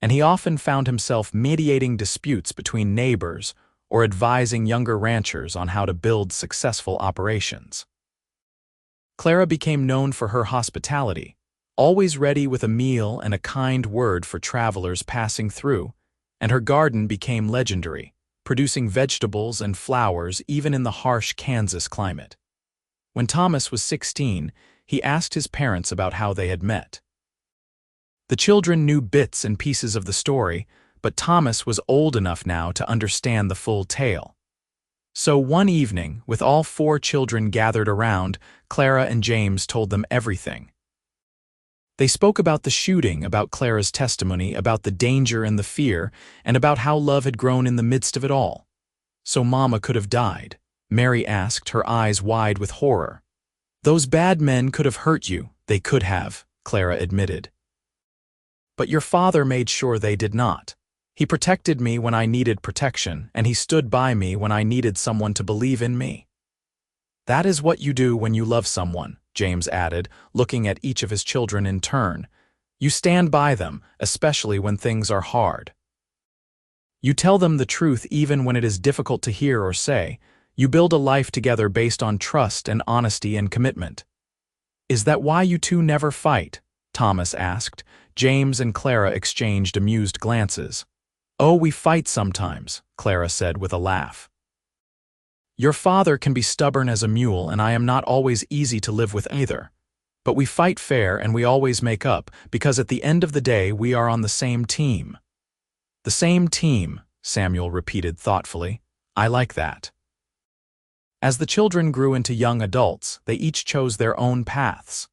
Speaker 1: and he often found himself mediating disputes between neighbors or advising younger ranchers on how to build successful operations. Clara became known for her hospitality, always ready with a meal and a kind word for travelers passing through, and her garden became legendary, producing vegetables and flowers even in the harsh Kansas climate. When Thomas was 16, he asked his parents about how they had met. The children knew bits and pieces of the story, but Thomas was old enough now to understand the full tale. So one evening, with all 4 children gathered around, Clara and James told them everything. They spoke about the shooting, about Clara's testimony, about the danger and the fear, and about how love had grown in the midst of it all. "So Mama could have died?" Mary asked, her eyes wide with horror. "Those bad men could have hurt you." "They could have," Clara admitted. "But your father made sure they did not. He protected me when I needed protection, and he stood by me when I needed someone to believe in me." "That is what you do when you love someone," James added, looking at each of his children in turn. "You stand by them, especially when things are hard. You tell them the truth even when it is difficult to hear or say. You build a life together based on trust and honesty and commitment." "Is that why you two never fight?" Thomas asked. James and Clara exchanged amused glances. "Oh, we fight sometimes," Clara said with a laugh. "Your father can be stubborn as a mule, and I am not always easy to live with either. But we fight fair and we always make up, because at the end of the day we are on the same team." "The same team," Samuel repeated thoughtfully. "I like that." As the children grew into young adults, they each chose their own paths.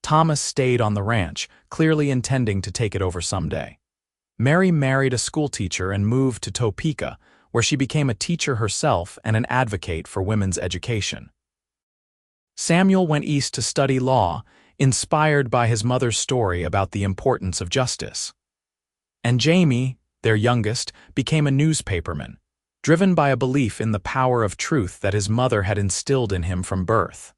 Speaker 1: Thomas stayed on the ranch, clearly intending to take it over someday. Mary married a schoolteacher and moved to Topeka, where she became a teacher herself and an advocate for women's education. Samuel went east to study law, inspired by his mother's story about the importance of justice. And Jamie, their youngest, became a newspaperman, driven by a belief in the power of truth that his mother had instilled in him from birth.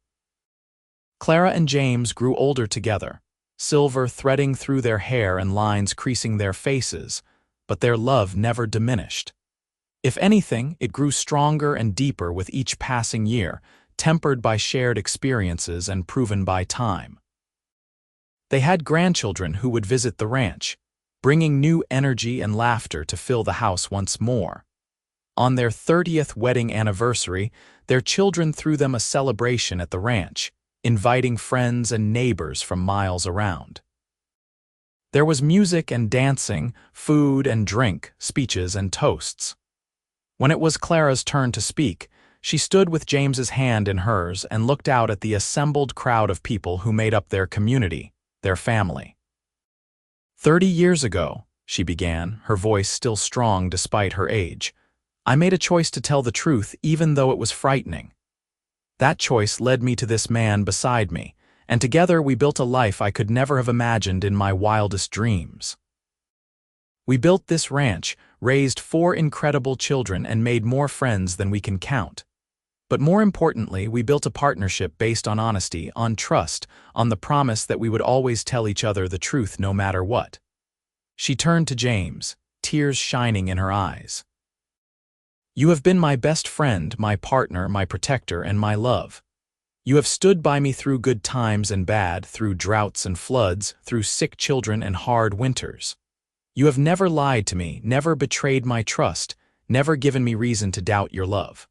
Speaker 1: Clara and James grew older together, silver threading through their hair and lines creasing their faces, but their love never diminished. If anything, it grew stronger and deeper with each passing year, tempered by shared experiences and proven by time. They had grandchildren who would visit the ranch, bringing new energy and laughter to fill the house once more. On their 30th wedding anniversary, their children threw them a celebration at the ranch, inviting friends and neighbors from miles around. There was music and dancing, food and drink, speeches and toasts. When it was Clara's turn to speak, she stood with James's hand in hers and looked out at the assembled crowd of people who made up their community, their family. 30 years ago, she began, her voice still strong despite her age, I made a choice to tell the truth even though it was frightening. That choice led me to this man beside me, and together we built a life I could never have imagined in my wildest dreams. We built this ranch, raised 4 incredible children, and made more friends than we can count. But more importantly, we built a partnership based on honesty, on trust, on the promise that we would always tell each other the truth no matter what. She turned to James, tears shining in her eyes. You have been my best friend, my partner, my protector, and my love. You have stood by me through good times and bad, through droughts and floods, through sick children and hard winters. You have never lied to me, never betrayed my trust, never given me reason to doubt your love.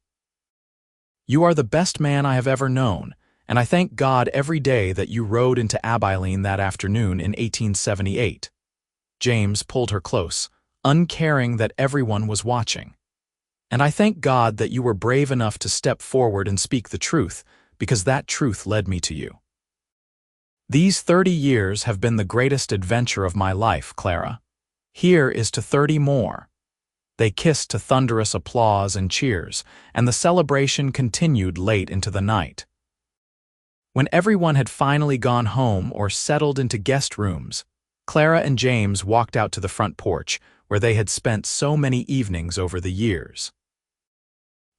Speaker 1: You are the best man I have ever known, and I thank God every day that you rode into Abilene that afternoon in 1878. James pulled her close, uncaring that everyone was watching. And I thank God that you were brave enough to step forward and speak the truth, because that truth led me to you. These 30 years have been the greatest adventure of my life, Clara. Here is to 30 more. They kissed to thunderous applause and cheers, and the celebration continued late into the night. When everyone had finally gone home or settled into guest rooms, Clara and James walked out to the front porch, where they had spent so many evenings over the years.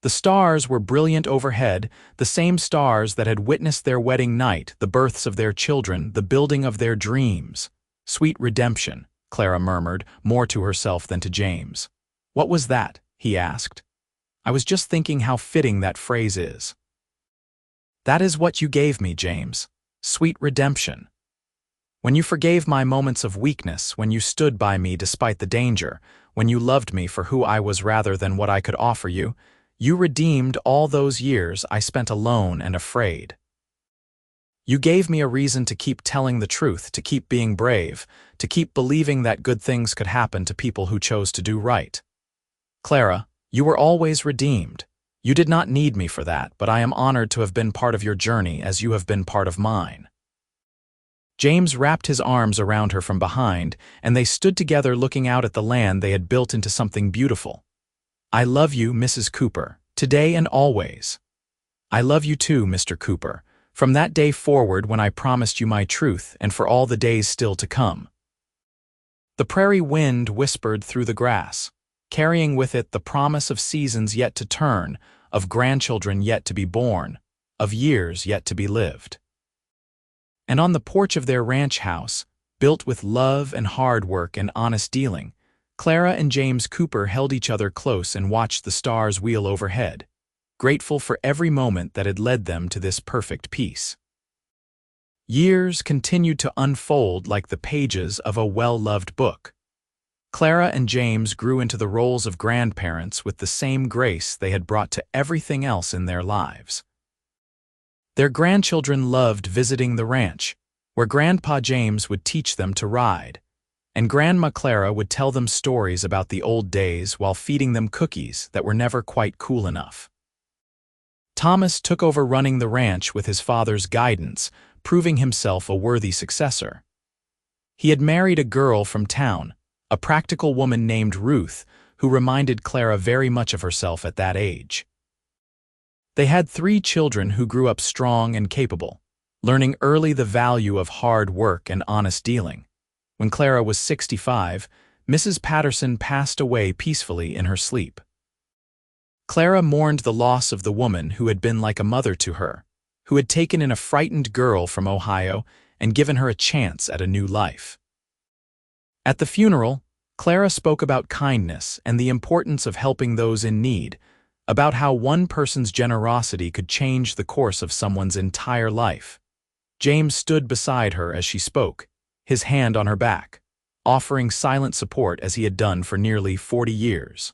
Speaker 1: The stars were brilliant overhead, the same stars that had witnessed their wedding night, the births of their children, the building of their dreams. Sweet redemption, Clara murmured, more to herself than to James. What was that? He asked. I was just thinking how fitting that phrase is. That is what you gave me, James. Sweet redemption. When you forgave my moments of weakness, when you stood by me despite the danger, when you loved me for who I was rather than what I could offer you, you redeemed all those years I spent alone and afraid. You gave me a reason to keep telling the truth, to keep being brave, to keep believing that good things could happen to people who chose to do right. Clara, you were always redeemed. You did not need me for that, but I am honored to have been part of your journey as you have been part of mine. James wrapped his arms around her from behind, and they stood together looking out at the land they had built into something beautiful. I love you, Mrs. Cooper, today and always. I love you too, Mr. Cooper, from that day forward when I promised you my truth and for all the days still to come. The prairie wind whispered through the grass, carrying with it the promise of seasons yet to turn, of grandchildren yet to be born, of years yet to be lived. And on the porch of their ranch house, built with love and hard work and honest dealing, Clara and James Cooper held each other close and watched the stars wheel overhead, grateful for every moment that had led them to this perfect peace. Years continued to unfold like the pages of a well-loved book. Clara and James grew into the roles of grandparents with the same grace they had brought to everything else in their lives. Their grandchildren loved visiting the ranch, where Grandpa James would teach them to ride, and Grandma Clara would tell them stories about the old days while feeding them cookies that were never quite cool enough. Thomas took over running the ranch with his father's guidance, proving himself a worthy successor. He had married a girl from town, a practical woman named Ruth, who reminded Clara very much of herself at that age. They had 3 children who grew up strong and capable, learning early the value of hard work and honest dealing. When Clara was 65, Mrs. Patterson passed away peacefully in her sleep. Clara mourned the loss of the woman who had been like a mother to her, who had taken in a frightened girl from Ohio and given her a chance at a new life. At the funeral, Clara spoke about kindness and the importance of helping those in need, about how one person's generosity could change the course of someone's entire life. James stood beside her as she spoke, his hand on her back, offering silent support as he had done for nearly 40 years.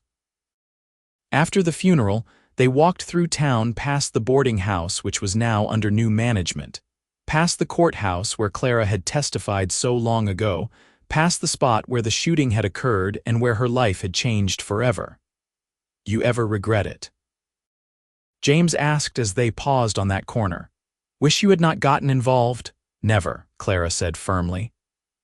Speaker 1: After the funeral, they walked through town past the boarding house which was now under new management, past the courthouse where Clara had testified so long ago, past the spot where the shooting had occurred and where her life had changed forever. "You ever regret it?" James asked as they paused on that corner. "Wish you had not gotten involved?" "Never," Clara said firmly.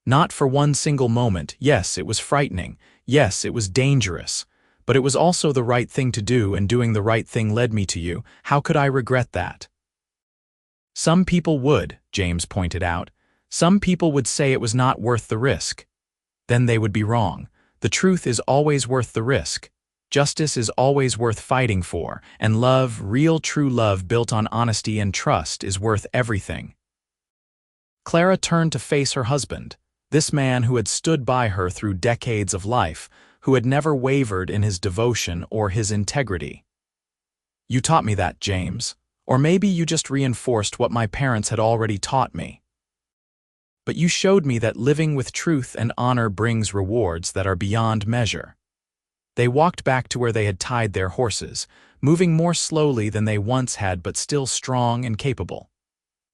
Speaker 1: "Not for one single moment. Yes, it was frightening. Yes, it was dangerous. But it was also the right thing to do, and doing the right thing led me to you. How could I regret that?" "Some people would," James pointed out. "Some people would say it was not worth the risk. Then they would be wrong. The truth is always worth the risk. Justice is always worth fighting for, and love, real true love built on honesty and trust, is worth everything." Clara turned to face her husband, this man who had stood by her through decades of life, who had never wavered in his devotion or his integrity. "You taught me that, James. Or maybe you just reinforced what my parents had already taught me. But you showed me that living with truth and honor brings rewards that are beyond measure." They walked back to where they had tied their horses, moving more slowly than they once had but still strong and capable.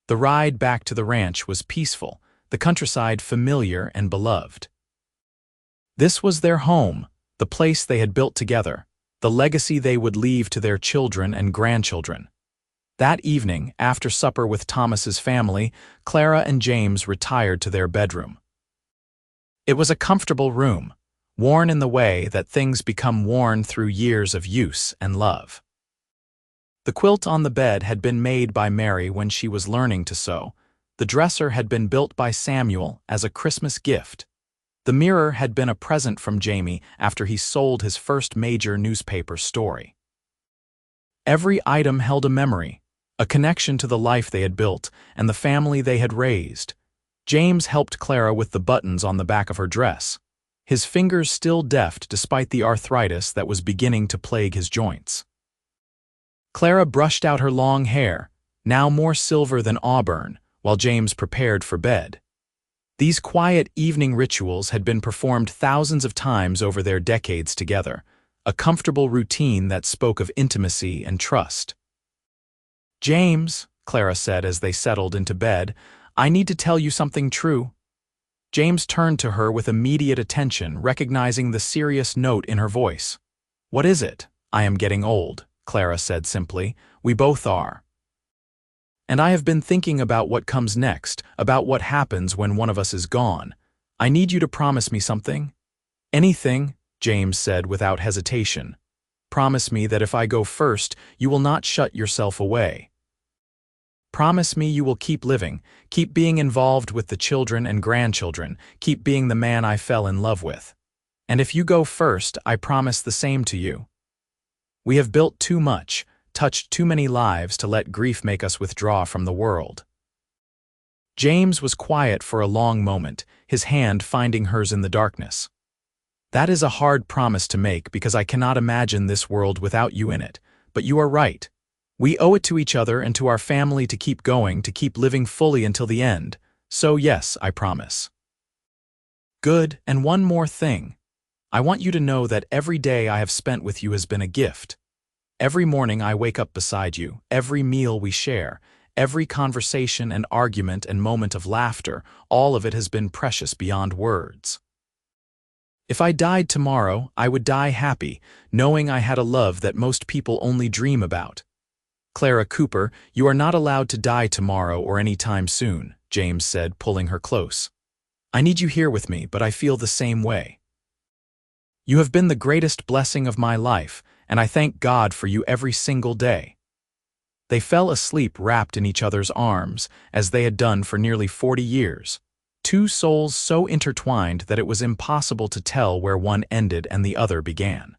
Speaker 1: The ride back to the ranch was peaceful, the countryside familiar and beloved. This was their home, the place they had built together, the legacy they would leave to their children and grandchildren. That evening, after supper with Thomas's family, Clara and James retired to their bedroom. It was a comfortable room, worn in the way that things become worn through years of use and love. The quilt on the bed had been made by Mary when she was learning to sew. The dresser had been built by Samuel as a Christmas gift. The mirror had been a present from Jamie after he sold his first major newspaper story. Every item held a memory, a connection to the life they had built and the family they had raised. James helped Clara with the buttons on the back of her dress, his fingers still deft despite the arthritis that was beginning to plague his joints. Clara brushed out her long hair, now more silver than auburn, while James prepared for bed. These quiet evening rituals had been performed thousands of times over their decades together, a comfortable routine that spoke of intimacy and trust. "James," Clara said as they settled into bed, "I need to tell you something true." James turned to her with immediate attention, recognizing the serious note in her voice. "What is it?" "I am getting old," Clara said simply. "We both are. And I have been thinking about what comes next, about what happens when one of us is gone. I need you to promise me something." "Anything," James said without hesitation. "Promise me that if I go first, you will not shut yourself away. Promise me you will keep living, keep being involved with the children and grandchildren, keep being the man I fell in love with. And if you go first, I promise the same to you. We have built too much, touched too many lives to let grief make us withdraw from the world." James was quiet for a long moment, his hand finding hers in the darkness. "That is a hard promise to make because I cannot imagine this world without you in it, but you are right. We owe it to each other and to our family to keep going, to keep living fully until the end. So yes, I promise." "Good, and one more thing. I want you to know that every day I have spent with you has been a gift. Every morning I wake up beside you, every meal we share, every conversation and argument and moment of laughter, all of it has been precious beyond words. If I died tomorrow, I would die happy, knowing I had a love that most people only dream about. Clara Cooper, you are not allowed to die tomorrow or any time soon, James said, pulling her close. I need you here with me, but I feel the same way. You have been the greatest blessing of my life, and I thank God for you every single day. They fell asleep wrapped in each other's arms, as they had done for nearly 40 years, two souls so intertwined that it was impossible to tell where one ended and the other began.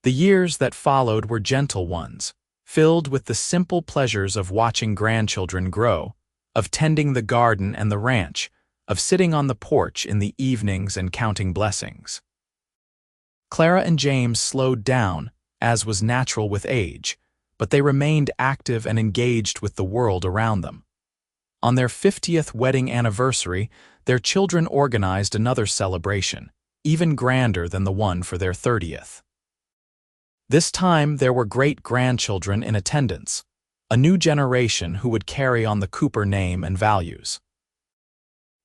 Speaker 1: The years that followed were gentle ones, filled with the simple pleasures of watching grandchildren grow, of tending the garden and the ranch, of sitting on the porch in the evenings and counting blessings. Clara and James slowed down, as was natural with age, but they remained active and engaged with the world around them. On their 50th wedding anniversary, their children organized another celebration, even grander than the one for their 30th. This time there were great-grandchildren in attendance, a new generation who would carry on the Cooper name and values.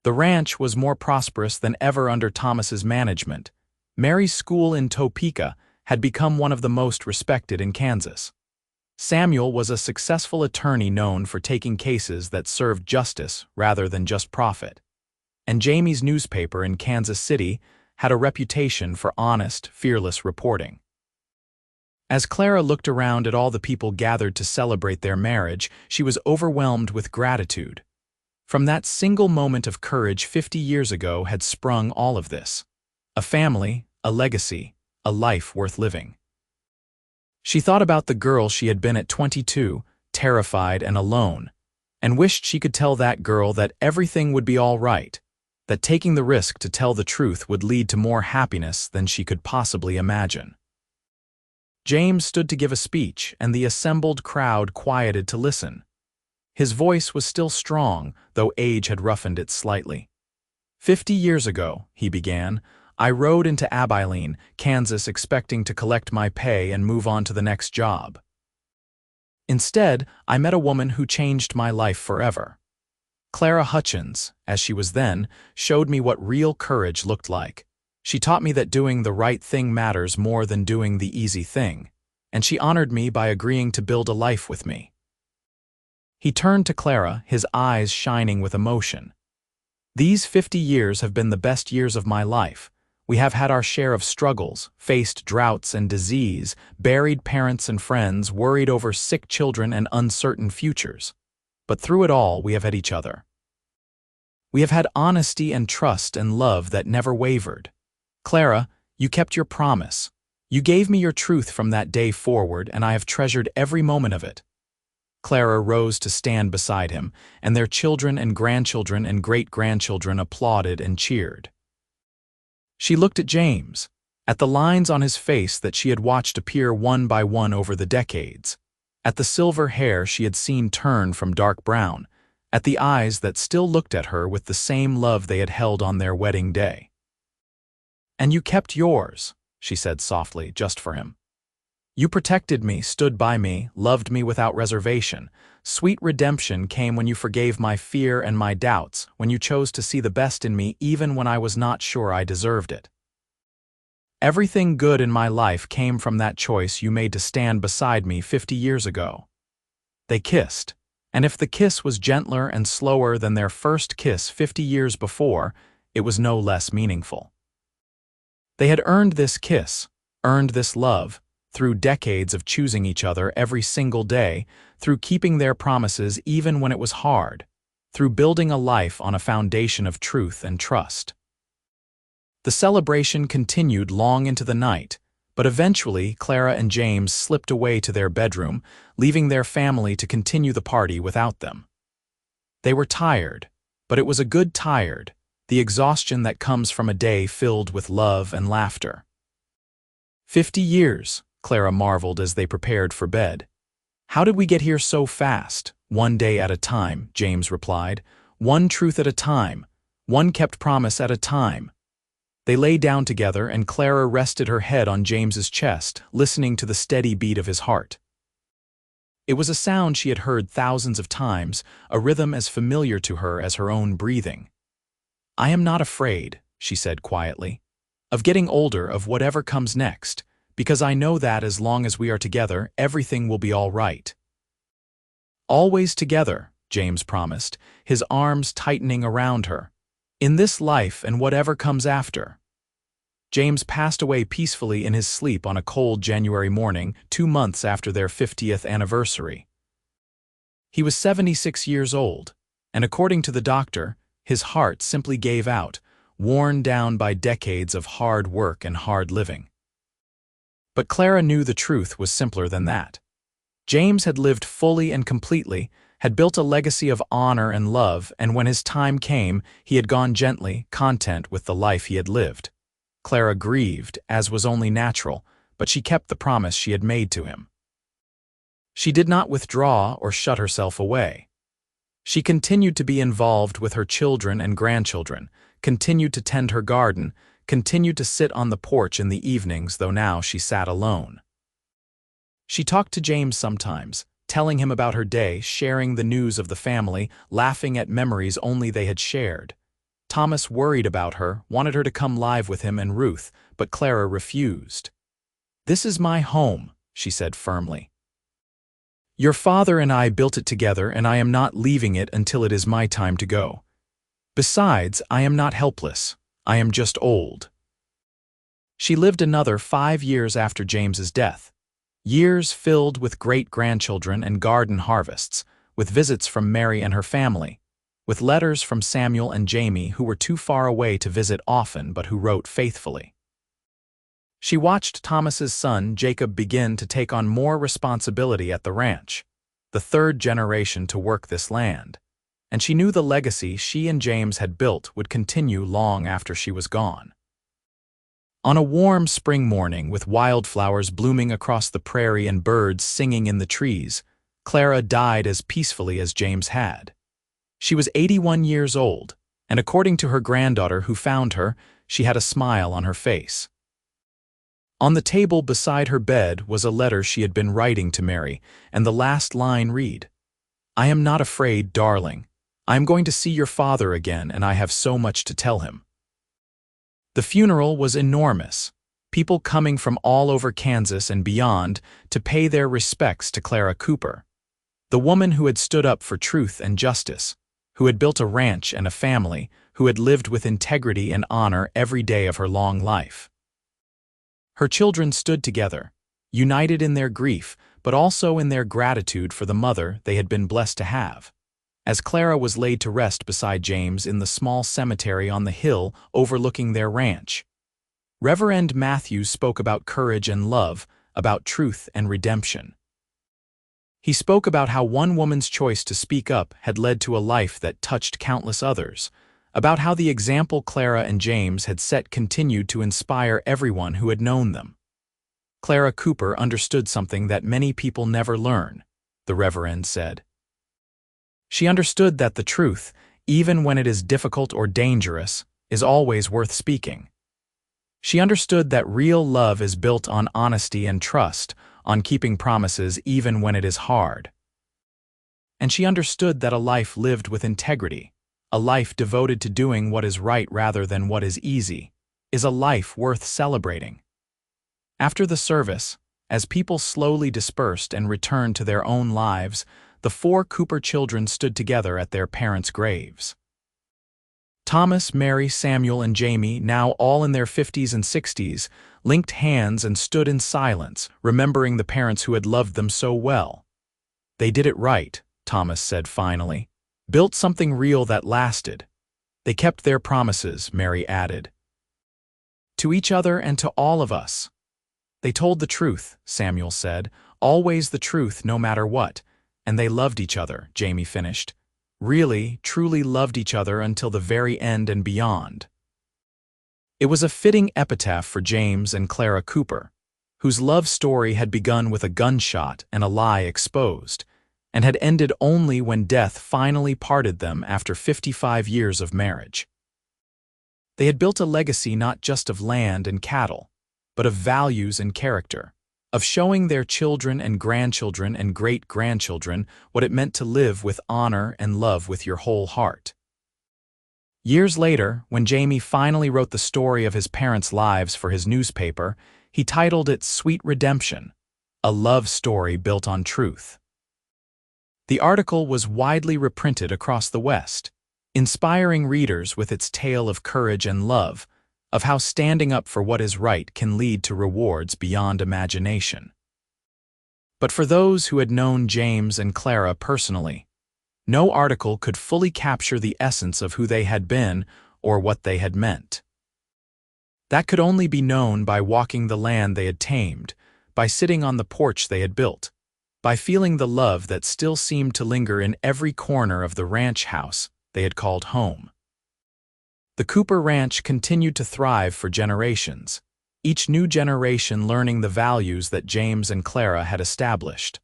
Speaker 1: The ranch was more prosperous than ever under Thomas's management. Mary's school in Topeka had become one of the most respected in Kansas. Samuel was a successful attorney known for taking cases that served justice rather than just profit. And Jamie's newspaper in Kansas City had a reputation for honest, fearless reporting. As Clara looked around at all the people gathered to celebrate their marriage, she was overwhelmed with gratitude. From that single moment of courage 50 years ago had sprung all of this. A family, a legacy, a life worth living. She thought about the girl she had been at 22, terrified and alone, and wished she could tell that girl that everything would be all right, that taking the risk to tell the truth would lead to more happiness than she could possibly imagine. James stood to give a speech, and the assembled crowd quieted to listen. His voice was still strong, though age had roughened it slightly. 50 years ago, he began, I rode into Abilene, Kansas, expecting to collect my pay and move on to the next job. Instead, I met a woman who changed my life forever. Clara Hutchins, as she was then, showed me what real courage looked like. She taught me that doing the right thing matters more than doing the easy thing, and she honored me by agreeing to build a life with me. He turned to Clara, his eyes shining with emotion. These 50 years have been the best years of my life. We have had our share of struggles, faced droughts and disease, buried parents and friends, worried over sick children and uncertain futures. But through it all, we have had each other. We have had honesty and trust and love that never wavered. Clara, you kept your promise. You gave me your truth from that day forward, and I have treasured every moment of it. Clara rose to stand beside him, and their children and grandchildren and great-grandchildren applauded and cheered. She looked at James, at the lines on his face that she had watched appear one by one over the decades, at the silver hair she had seen turn from dark brown, at the eyes that still looked at her with the same love they had held on their wedding day. And you kept yours, she said softly, just for him. You protected me, stood by me, loved me without reservation. Sweet redemption came when you forgave my fear and my doubts, when you chose to see the best in me even when I was not sure I deserved it. Everything good in my life came from that choice you made to stand beside me 50 years ago. They kissed, and if the kiss was gentler and slower than their first kiss 50 years before, it was no less meaningful. They had earned this kiss, earned this love, through decades of choosing each other every single day, through keeping their promises even when it was hard, through building a life on a foundation of truth and trust. The celebration continued long into the night, but eventually Clara and James slipped away to their bedroom, leaving their family to continue the party without them. They were tired, but it was a good tired, the exhaustion that comes from a day filled with love and laughter. 50 years, Clara marveled as they prepared for bed. How did we get here so fast? One day at a time, James replied. One truth at a time. One kept promise at a time. They lay down together, and Clara rested her head on James's chest, listening to the steady beat of his heart. It was a sound she had heard thousands of times, a rhythm as familiar to her as her own breathing. I am not afraid, she said quietly, of getting older, of whatever comes next, because I know that as long as we are together, everything will be all right." "Always together," James promised, his arms tightening around her. "In this life and whatever comes after." James passed away peacefully in his sleep on a cold January morning, 2 months after their 50th anniversary. He was 76 years old, and according to the doctor, his heart simply gave out, worn down by decades of hard work and hard living. But Clara knew the truth was simpler than that. James had lived fully and completely, had built a legacy of honor and love, and when his time came, he had gone gently, content with the life he had lived. Clara grieved, as was only natural, but she kept the promise she had made to him. She did not withdraw or shut herself away. She continued to be involved with her children and grandchildren, continued to tend her garden, continued to sit on the porch in the evenings, though now she sat alone. She talked to James sometimes, telling him about her day, sharing the news of the family, laughing at memories only they had shared. Thomas worried about her, wanted her to come live with him and Ruth, but Clara refused. "This is my home," she said firmly. "Your father and I built it together, and I am not leaving it until it is my time to go. Besides, I am not helpless. I am just old." She lived another 5 years after James's death. Years filled with great-grandchildren and garden harvests, with visits from Mary and her family, with letters from Samuel and Jamie who were too far away to visit often but who wrote faithfully. She watched Thomas's son, Jacob, begin to take on more responsibility at the ranch, the third generation to work this land, and she knew the legacy she and James had built would continue long after she was gone. On a warm spring morning with wildflowers blooming across the prairie and birds singing in the trees, Clara died as peacefully as James had. She was 81 years old, and according to her granddaughter who found her, she had a smile on her face. On the table beside her bed was a letter she had been writing to Mary, and the last line read, "I am not afraid, darling. I am going to see your father again, and I have so much to tell him." The funeral was enormous, people coming from all over Kansas and beyond to pay their respects to Clara Cooper, the woman who had stood up for truth and justice, who had built a ranch and a family, who had lived with integrity and honor every day of her long life. Her children stood together, united in their grief, but also in their gratitude for the mother they had been blessed to have. As Clara was laid to rest beside James in the small cemetery on the hill overlooking their ranch, Reverend Matthews spoke about courage and love, about truth and redemption. He spoke about how one woman's choice to speak up had led to a life that touched countless others, about how the example Clara and James had set continued to inspire everyone who had known them. Clara Cooper understood something that many people never learn, the Reverend said. She understood that the truth, even when it is difficult or dangerous, is always worth speaking. She understood that real love is built on honesty and trust, on keeping promises even when it is hard. And she understood that a life lived with integrity, a life devoted to doing what is right rather than what is easy, is a life worth celebrating. After the service, as people slowly dispersed and returned to their own lives, the 4 Cooper children stood together at their parents' graves. Thomas, Mary, Samuel, and Jamie, now all in their 50s and 60s, linked hands and stood in silence, remembering the parents who had loved them so well. "They did it right," Thomas said finally. "Built something real that lasted. They kept their promises," Mary added. "To each other and to all of us." "They told the truth," Samuel said, "always the truth no matter what. And they loved each other," Jamie finished. "Really, truly loved each other until the very end and beyond." It was a fitting epitaph for James and Clara Cooper, whose love story had begun with a gunshot and a lie exposed, and had ended only when death finally parted them after 55 years of marriage. They had built a legacy not just of land and cattle, but of values and character, of showing their children and grandchildren and great-grandchildren what it meant to live with honor and love with your whole heart. Years later, when Jamie finally wrote the story of his parents' lives for his newspaper, He titled it Sweet Redemption, a love story built on truth. The article was widely reprinted across the West, inspiring readers with its tale of courage and love, of how standing up for what is right can lead to rewards beyond imagination. But for those who had known James and Clara personally, no article could fully capture the essence of who they had been or what they had meant. That could only be known by walking the land they had tamed, by sitting on the porch they had built, by feeling the love that still seemed to linger in every corner of the ranch house they had called home. The Cooper Ranch continued to thrive for generations, each new generation learning the values that James and Clara had established: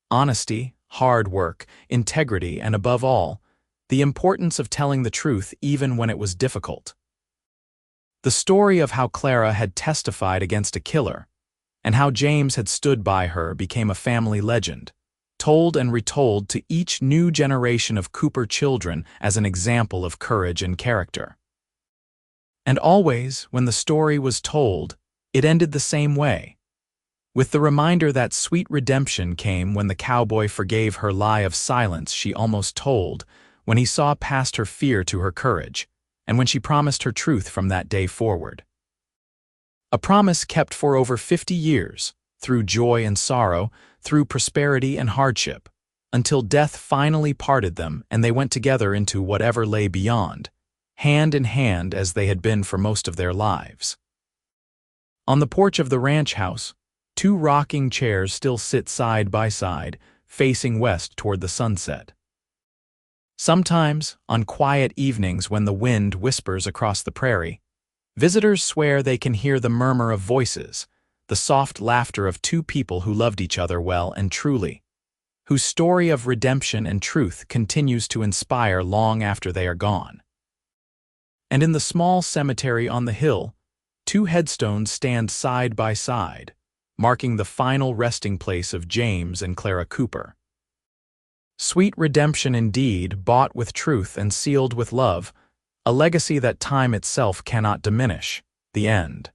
Speaker 1: honesty, hard work, integrity, and above all, the importance of telling the truth even when it was difficult. The story of how Clara had testified against a killer and how James had stood by her became a family legend, told and retold to each new generation of Cooper children as an example of courage and character. And always, when the story was told, it ended the same way, with the reminder that sweet redemption came when the cowboy forgave her lie of silence she almost told, when he saw past her fear to her courage, and when she promised her truth from that day forward. A promise kept for over 50 years, through joy and sorrow, through prosperity and hardship, until death finally parted them and they went together into whatever lay beyond, hand in hand as they had been for most of their lives. On the porch of the ranch house, 2 rocking chairs still sit side by side, facing west toward the sunset. Sometimes, on quiet evenings when the wind whispers across the prairie, visitors swear they can hear the murmur of voices, the soft laughter of 2 people who loved each other well and truly, whose story of redemption and truth continues to inspire long after they are gone. And in the small cemetery on the hill, 2 headstones stand side by side, marking the final resting place of James and Clara Cooper. Sweet redemption indeed, bought with truth and sealed with love, a legacy that time itself cannot diminish. The end.